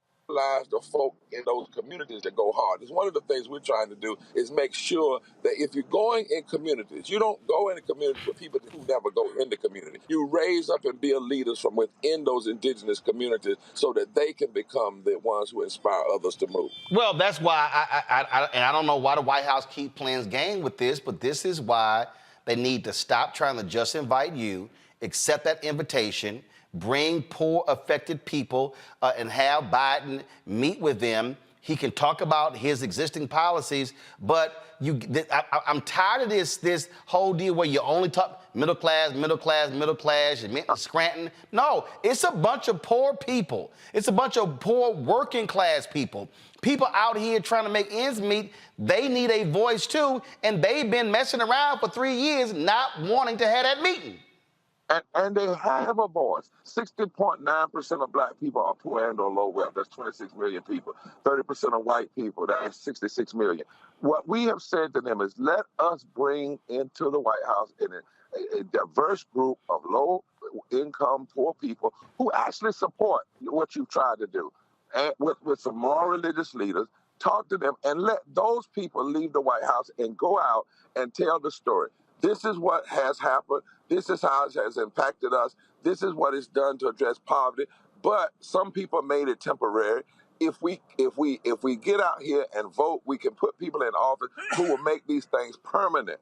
the folk in those communities that go hard. It's one of the things we're trying to do is make sure that if you're going in communities, you don't go in communities with people who never go in the community. You raise up and build leaders from within those indigenous communities so that they can become the ones who inspire others to move. Well, that's why I don't know why the White House keep playing game with this, but this is why they need to stop trying to just invite you, accept that invitation, bring poor affected people and have Biden meet with them. He can talk about his existing policies, but I'm tired of this whole deal where you only talk middle class, Scranton. No, it's a bunch of poor people. It's a bunch of poor working class people. People out here trying to make ends meet, they need a voice too, and they've been messing around for 3 years not wanting to have that meeting. And they have a voice. 60.9% of black people are poor and or low wealth. That's 26 million people. 30% of white people, that's 66 million. What we have said to them is let us bring into the White House a diverse group of low income, poor people who actually support what you've tried to do. And with some more religious leaders, talk to them and let those people leave the White House and go out and tell the story. This is what has happened. This is how it has impacted us. This is what it's done to address poverty. But some people made it temporary. If we get out here and vote, we can put people in office who will make these things permanent.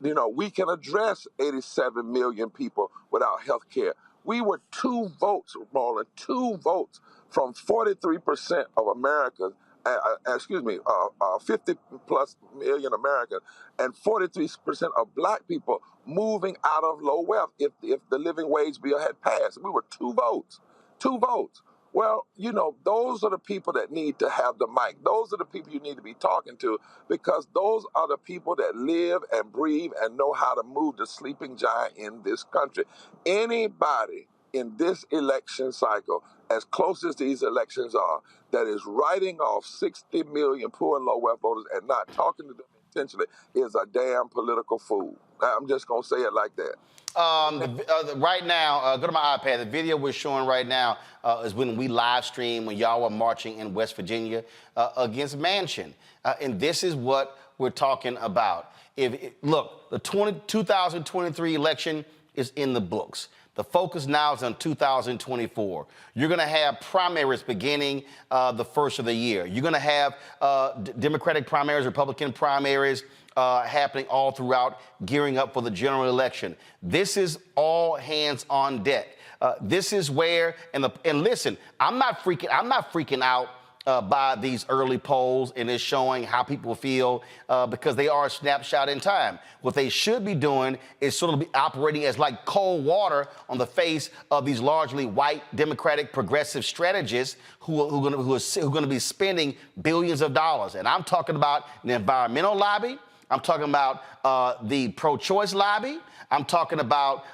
We can address 87 million people without health care. We were 2 votes, Roland, 2 votes from 43% of Americans, 50 plus million Americans, and 43% of black people moving out of low wealth if the living wage bill had passed. We were 2 votes. 2 votes. Well, those are the people that need to have the mic. Those are the people you need to be talking to because those are the people that live and breathe and know how to move the sleeping giant in this country. Anybody in this election cycle, as close as these elections are, that is writing off 60 million poor and low wealth voters and not talking to them intentionally is a damn political fool. I'm just going to say it like that. Right now, go to my iPad. The video we're showing right now is when we live stream when y'all were marching in West Virginia against Manchin. And this is what we're talking about. Look, the 2023 election is in the books. The focus now is on 2024. You're going to have primaries beginning the first of the year. You're going to have Democratic primaries, Republican primaries happening all throughout, gearing up for the general election. This is all hands on deck. This is where, and listen, I'm not freaking out by these early polls, and it's showing how people feel because they are a snapshot in time. What they should be doing is sort of be operating as like cold water on the face of these largely white Democratic progressive strategists who are going to be spending billions of dollars. And I'm talking about the environmental lobby. I'm talking about the pro-choice lobby. I'm talking about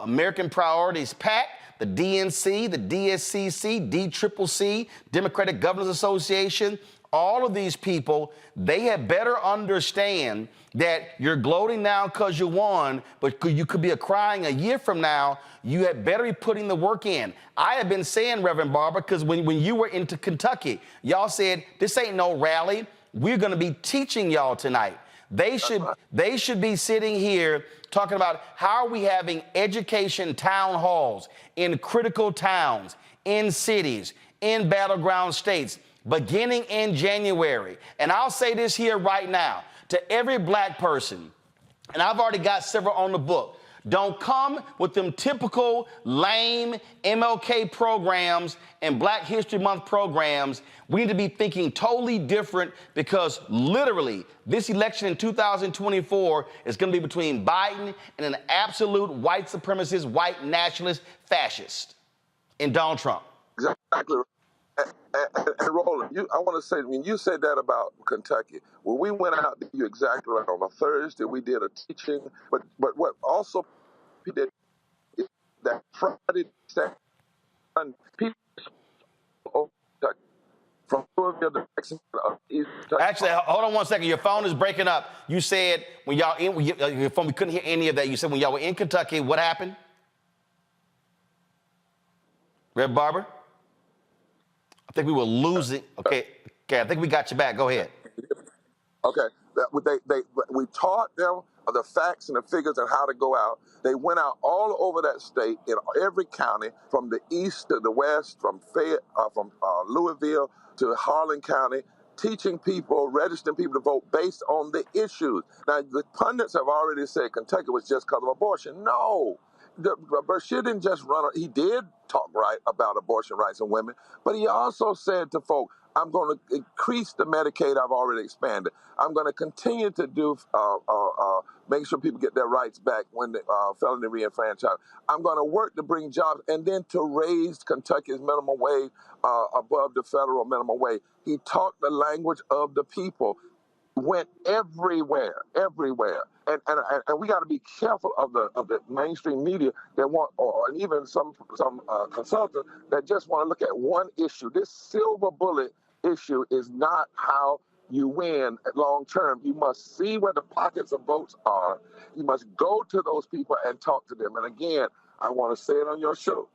American Priorities PAC, the DNC, the DSCC, DCCC, Democratic Governors Association. All of these people, they had better understand that you're gloating now because you won, but you could be crying a year from now. You had better be putting the work in. I have been saying, Reverend Barber, because when you were into Kentucky, y'all said, this ain't no rally. We're going to be teaching y'all tonight. They should be sitting here talking about how are we having education town halls in critical towns, in cities, in battleground states, beginning in January. And I'll say this here right now to every black person, and I've already got several on the book. Don't come with them typical lame MLK programs and Black History Month programs. We need to be thinking totally different because literally this election in 2024 is going to be between Biden and an absolute white supremacist, white nationalist fascist in Donald Trump. Exactly. And Roland, I want to say, when you said that about Kentucky, when we went out, you're exactly right. On a Thursday, we did a teaching, but what also did that Friday, Saturday, people from Louisville to Texas. Actually, hold on one second. Your phone is breaking up. You said when y'all your phone, we couldn't hear any of that. You said when y'all were in Kentucky, what happened? Red Barber? I think we were losing. Okay, I think we got you back. Go ahead. Okay, we taught them the facts and the figures and how to go out. They went out all over that state in every county, from the east to the west, from Louisville to Harlan County, teaching people, registering people to vote based on the issues. Now, the pundits have already said Kentucky was just because of abortion. No. Bashir didn't just run. He did talk right about abortion rights and women, but he also said to folk, I'm going to increase the Medicaid I've already expanded. I'm going to continue to do make sure people get their rights back when they felony reenfranchised. I'm going to work to bring jobs and then to raise Kentucky's minimum wage above the federal minimum wage. He talked the language of the people. Went everywhere, and we got to be careful of the mainstream media that want, or even some consultants that just want to look at one issue. This silver bullet issue is not how you win long term. You must see where the pockets of votes are. You must go to those people and talk to them. And again, I want to say it on your show.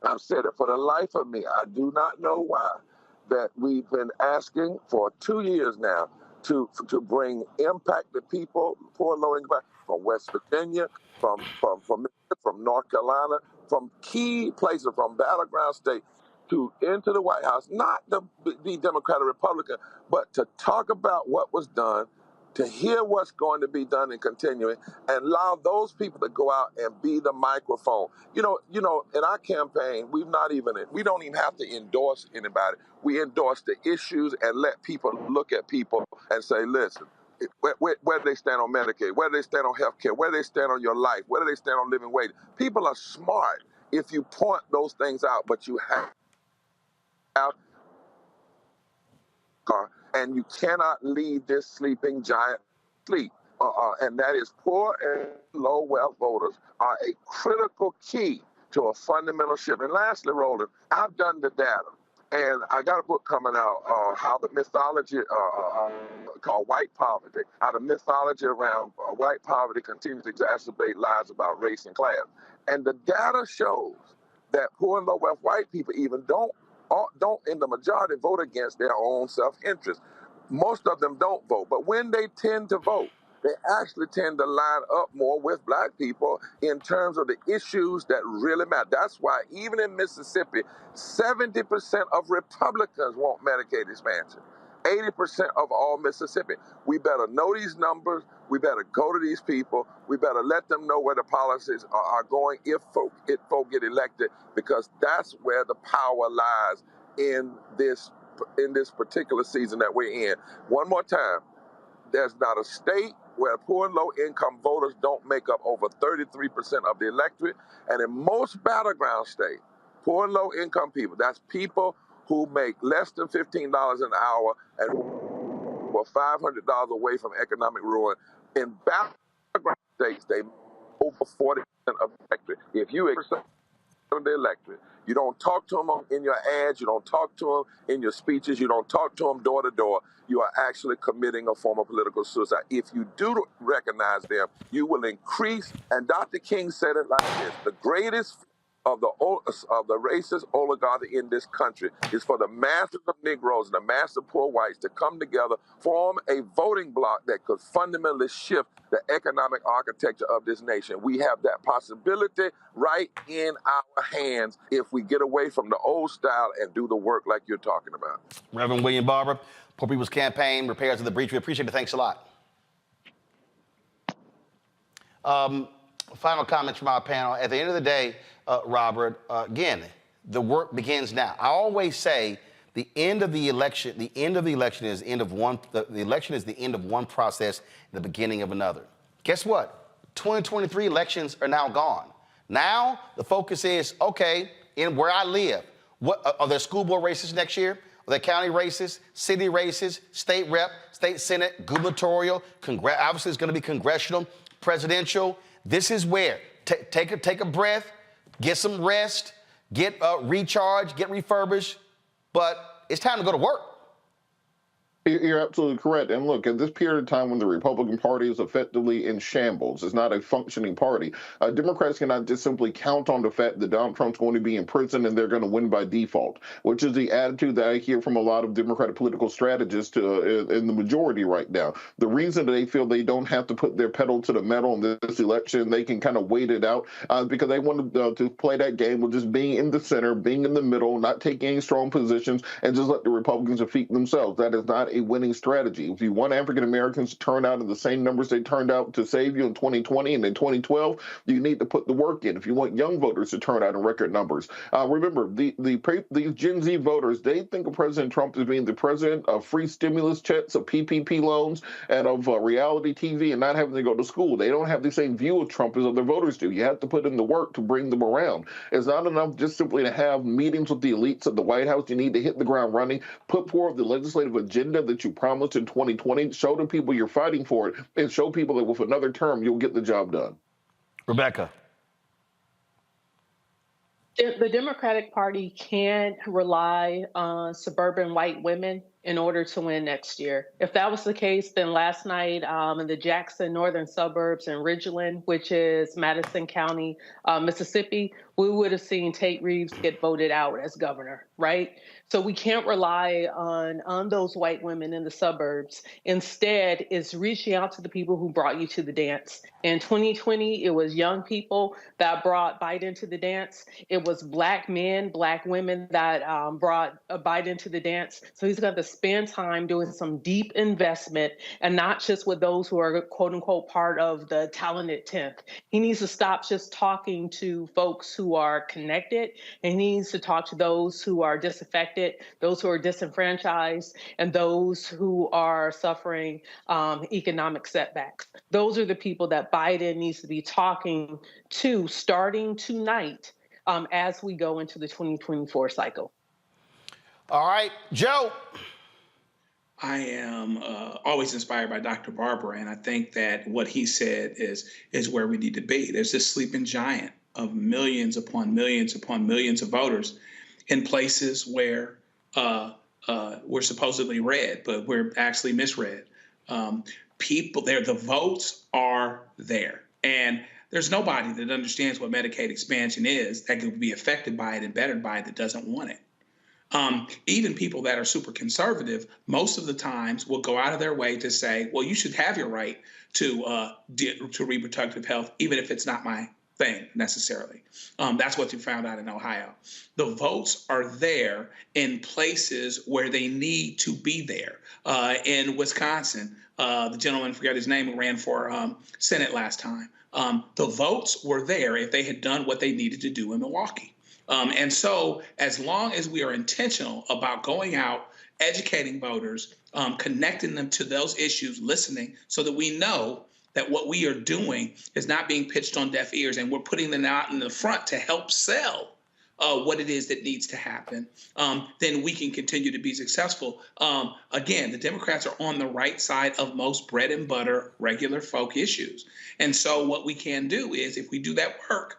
I've said it for the life of me. I do not know why that we've been asking for 2 years now to bring impacted people, poor low income, from West Virginia, from North Carolina, from key places, from battleground state, into the White House, not to be Democrat or Republican, but to talk about what was done, to hear what's going to be done and continuing, and allow those people to go out and be the microphone. You know, in our campaign, we don't even have to endorse anybody. We endorse the issues and let people look at people and say, listen, where do they stand on Medicaid? Where do they stand on health care? Where do they stand on your life? Where do they stand on living wage? People are smart if you point those things out, but you have and you cannot leave this sleeping giant sleep. And that is poor and low wealth voters are a critical key to a fundamental shift. And lastly, Roland, I've done the data. And I got a book coming out, how the mythology called white poverty, how the mythology around white poverty continues to exacerbate lies about race and class. And the data shows that poor and low wealth white people even don't in the majority vote against their own self-interest. Most of them don't vote, but when they tend to vote, they actually tend to line up more with black people in terms of the issues that really matter. That's why even in Mississippi, 70% of Republicans want Medicaid expansion. 80% of all Mississippi. We better know these numbers. We better go to these people. We better let them know where the policies are going if folk get elected, because that's where the power lies in this particular season that we're in. One more time, there's not a state where poor and low income voters don't make up over 33% of the electorate. And in most battleground states, poor and low income people, that's people who make less than $15 an hour and were $500 away from economic ruin. In battleground states, they over 40% of the electorate. If you of the electorate, you don't talk to them in your ads, you don't talk to them in your speeches, you don't talk to them door to door, you are actually committing a form of political suicide. If you do recognize them, you will increase, and Dr. King said it like this: the greatest of the racist oligarchy in this country is for the masses of Negroes and the masses of poor whites to come together, form a voting bloc that could fundamentally shift the economic architecture of this nation. We have that possibility right in our hands if we get away from the old style and do the work like you're talking about. Reverend William Barber, Poor People's Campaign, Repairs of the Breach. We appreciate it. Thanks a lot. Final comments from our panel. At the end of the day, Robert, again, the work begins now. I always say the end of the election is the end of one. The election is the end of one process, the beginning of another. Guess what? 2023 elections are now gone. Now the focus is, okay, in where I live, what are there school board races next year? Are there county races, city races, state rep, state senate, gubernatorial? Obviously, it's going to be congressional, presidential. This is where take a breath. get some rest, get recharged, get refurbished, but it's time to go to work. You're absolutely correct. And look, at this period of time when the Republican Party is effectively in shambles, it's not a functioning party, Democrats cannot just simply count on the fact that Donald Trump's going to be in prison and they're going to win by default, which is the attitude that I hear from a lot of Democratic political strategists in the majority right now. The reason that they feel they don't have to put their pedal to the metal in this election, they can kind of wait it out, because they want to play that game of just being in the center, being in the middle, not taking any strong positions, and just let the Republicans defeat themselves. That is not a winning strategy. If you want African Americans to turn out in the same numbers they turned out to save you in 2020 and in 2012, you need to put the work in. If you want young voters to turn out in record numbers, remember these Gen Z voters, they think of President Trump as being the president of free stimulus checks, of PPP loans, and of reality TV, and not having to go to school. They don't have the same view of Trump as other voters do. You have to put in the work to bring them around. It's not enough just simply to have meetings with the elites at the White House. You need to hit the ground running, put forward the legislative agenda that you promised in 2020, show the people you're fighting for it, and show people that with another term, you'll get the job done. Rebecca. The Democratic Party can't rely on suburban white women in order to win next year. If that was the case, then last night in the Jackson northern suburbs in Ridgeland, which is Madison County, Mississippi, we would have seen Tate Reeves get voted out as governor, right? So we can't rely on those white women in the suburbs. Instead, it's reaching out to the people who brought you to the dance. In 2020, it was young people that brought Biden to the dance. It was Black men, Black women that brought Biden to the dance. So he's got to spend time doing some deep investment, and not just with those who are quote unquote part of the talented 10th. He needs to stop just talking to folks who are connected, and he needs to talk to those who are disaffected, those who are disenfranchised, and those who are suffering economic setbacks. Those are the people that Biden needs to be talking to starting tonight as we go into the 2024 cycle. All right, Joe. I am always inspired by Dr. Barber, and I think that what he said is where we need to be. There's this sleeping giant of millions upon millions upon millions of voters in places where we're supposedly red, but we're actually misread. People there, the votes are there. And there's nobody that understands what Medicaid expansion is that could be affected by it and bettered by it that doesn't want it. Even people that are super conservative, most of the times will go out of their way to say, well, you should have your right to reproductive health, even if it's not my thing necessarily. That's what you found out in Ohio. The votes are there in places where they need to be there. In Wisconsin, the gentleman, I forgot his name, who ran for Senate last time. The votes were there if they had done what they needed to do in Milwaukee. And so as long as we are intentional about going out, educating voters, connecting them to those issues, listening, so that we know that what we are doing is not being pitched on deaf ears, and we're putting them out in the front to help sell what it is that needs to happen, then we can continue to be successful. Again, the Democrats are on the right side of most bread and butter, regular folk issues. And so what we can do is, if we do that work,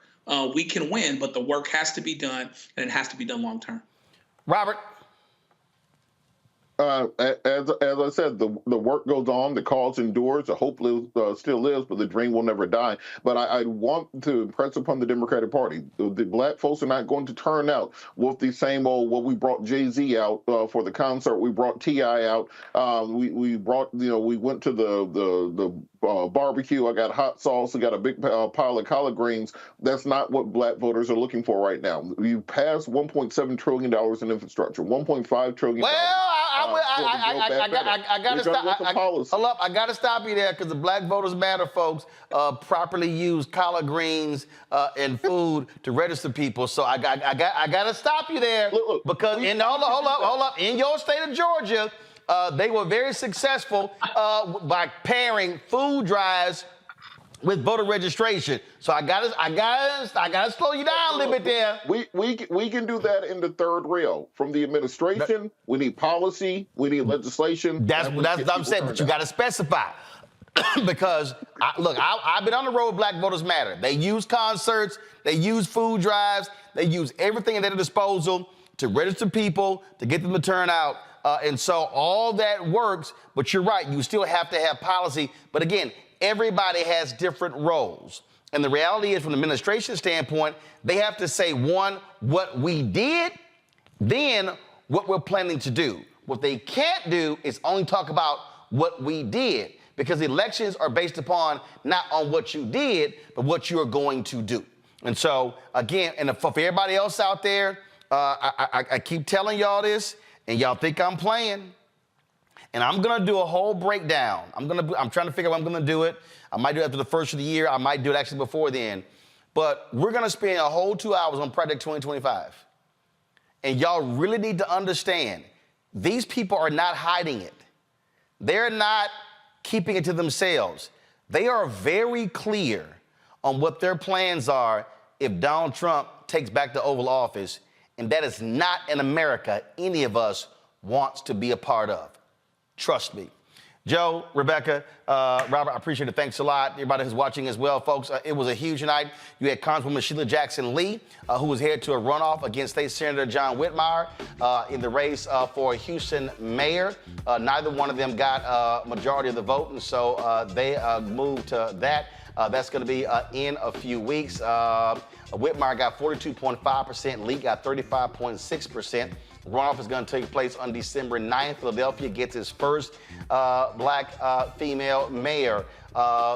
we can win, but the work has to be done, and it has to be done long term. Robert. As I said, the work goes on, the cause endures, the hope still lives, but the dream will never die. But I want to impress upon the Democratic Party, the black folks are not going to turn out with the same old, well, we brought Jay-Z out for the concert, we brought T.I. out, we brought, we went to the barbecue, I got hot sauce, I got a big pile of collard greens. That's not what black voters are looking for right now. You passed $1.7 trillion in infrastructure, $1.5 trillion. I gotta stop. Hold up, I gotta stop you there, because the black voters matter, folks. Properly use collard greens and food to register people. So I gotta stop you there, because hold up, in your state of Georgia, they were very successful by pairing food drives with voter registration. So I gotta slow you down a little bit there. We can do that in the third rail. From the administration, we need policy, we need legislation. That's what I'm saying, but you gotta specify. because, I've been on the road, Black Voters Matter. They use concerts, they use food drives, they use everything at their disposal to register people, to get them to turn out. And so all that works, but you're right, you still have to have policy. But again, everybody has different roles. And the reality is, from the administration standpoint, they have to say, one, what we did, then what we're planning to do. What they can't do is only talk about what we did, because elections are based upon not on what you did, but what you're going to do. And so, again, and for everybody else out there, I keep telling y'all this, and y'all think I'm playing. And I'm gonna do a whole breakdown. I'm trying to figure out when I'm gonna do it. I might do it after the first of the year. I might do it actually before then. But we're gonna spend a whole 2 hours on Project 2025. And y'all really need to understand, these people are not hiding it. They're not keeping it to themselves. They are very clear on what their plans are if Donald Trump takes back the Oval Office, and that is not an America any of us wants to be a part of. Trust me. Joe, Rebecca, Robert, I appreciate it. Thanks a lot. Everybody who's watching as well, folks. It was a huge night. You had Congresswoman Sheila Jackson Lee, who was headed to a runoff against State Senator John Whitmire in the race for Houston mayor. Neither one of them got a majority of the vote, and so they moved to that. That's going to be in a few weeks. Whitmire got 42.5%. Lee got 35.6%. Runoff is going to take place on December 9th. Philadelphia gets its first black female mayor.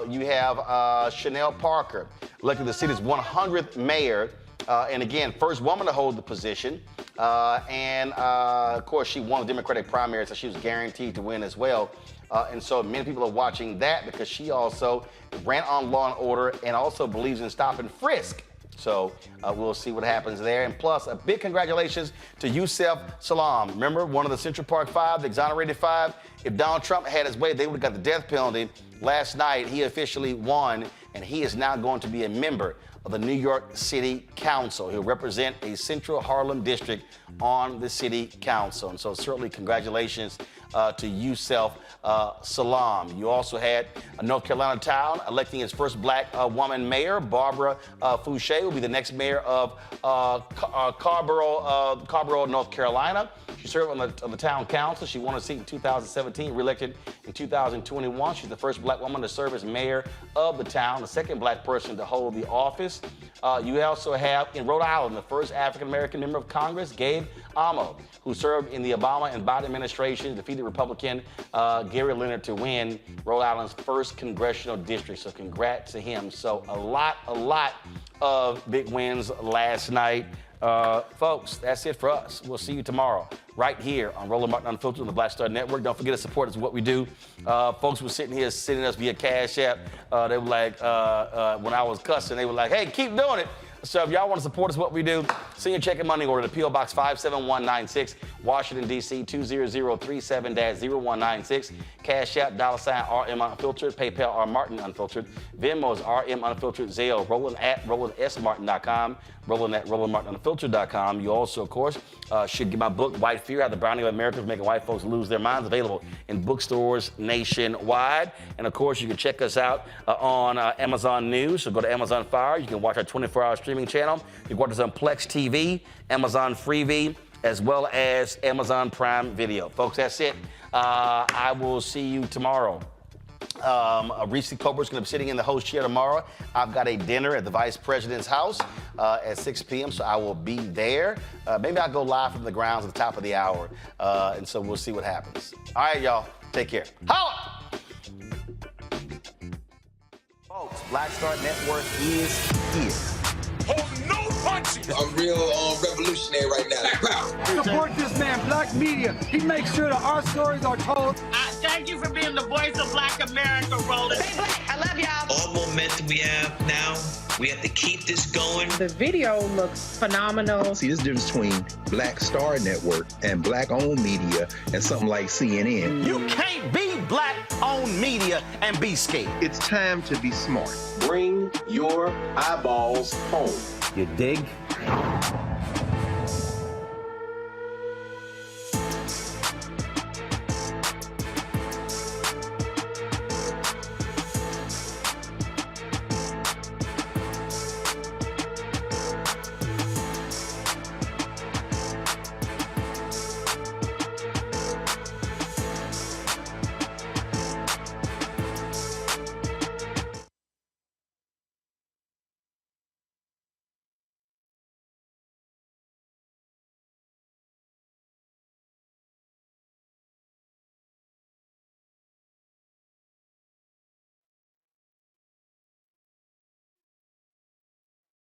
You have Chanel Parker, elected the city's 100th mayor. And again, first woman to hold the position. Of course, she won the Democratic primary, so she was guaranteed to win as well. And so many people are watching that because she also ran on Law and Order and also believes in stop and frisk. So we'll see what happens there. And plus, a big congratulations to Yusef Salaam. Remember, one of the Central Park Five, the exonerated five? If Donald Trump had his way, they would have got the death penalty. Last night, he officially won, and he is now going to be a member of the New York City Council. He'll represent a Central Harlem district on the City Council. And so certainly congratulations to Yusef Salaam. You also had a North Carolina town electing its first black woman mayor. Barbara Fouché will be the next mayor of Carborough, North Carolina. She served on the town council. She won a seat in 2017, reelected in 2021. She's the first black woman to serve as mayor of the town, the second black person to hold the office. You also have, in Rhode Island, the first African-American member of Congress, Gabe Amo, who served in the Obama and Biden administration, defeated Republican Gary Leonard to win Rhode Island's first congressional district. So congrats to him. So a lot of big wins last night. Folks, that's it for us. We'll see you tomorrow right here on Roland Martin Unfiltered on the Black Star Network. Don't forget to support us, what we do. Folks were sitting here sending us via Cash App. They were like, when I was cussing, they were like, hey, keep doing it. So if y'all want to support us, what we do, send your check and money order to P.O. Box 57196, Washington, D.C. 20037-0196. Cash App, $RM Unfiltered, PayPal, R Martin Unfiltered, Venmo is RM Unfiltered, Zelle, Roland at RolandSMartin.com, Roland at RolandMartinUnfiltered.com. You also, of course, should get my book, White Fear, How the Browning of America is Making White Folks Lose Their Minds, available in bookstores nationwide. And, of course, you can check us out on Amazon News. So go to Amazon Fire. You can watch our 24-hour streaming channel. You can watch us on Plex TV, Amazon Freevee, as well as Amazon Prime Video. Folks, that's it. I will see you tomorrow. Reese Cobra's going to be sitting in the host chair tomorrow. I've got a dinner at the Vice President's house at 6 p.m., so I will be there. Maybe I'll go live from the grounds at the top of the hour, and so we'll see what happens. All right, y'all. Take care. Holla! Folks, Black Star Network is here. Hold no punches! I'm real revolutionary right now. Support this man, Black Media. He makes sure that our stories are told. Thank you for being the voice of Black America, Roland. Stay black. I love y'all. All momentum we have now, we have to keep this going. The video looks phenomenal. See, this difference between Black Star Network and black-owned media and something like CNN. You can't be black-owned media and be scared. It's time to be smart. Bring your eyeballs home. You dig?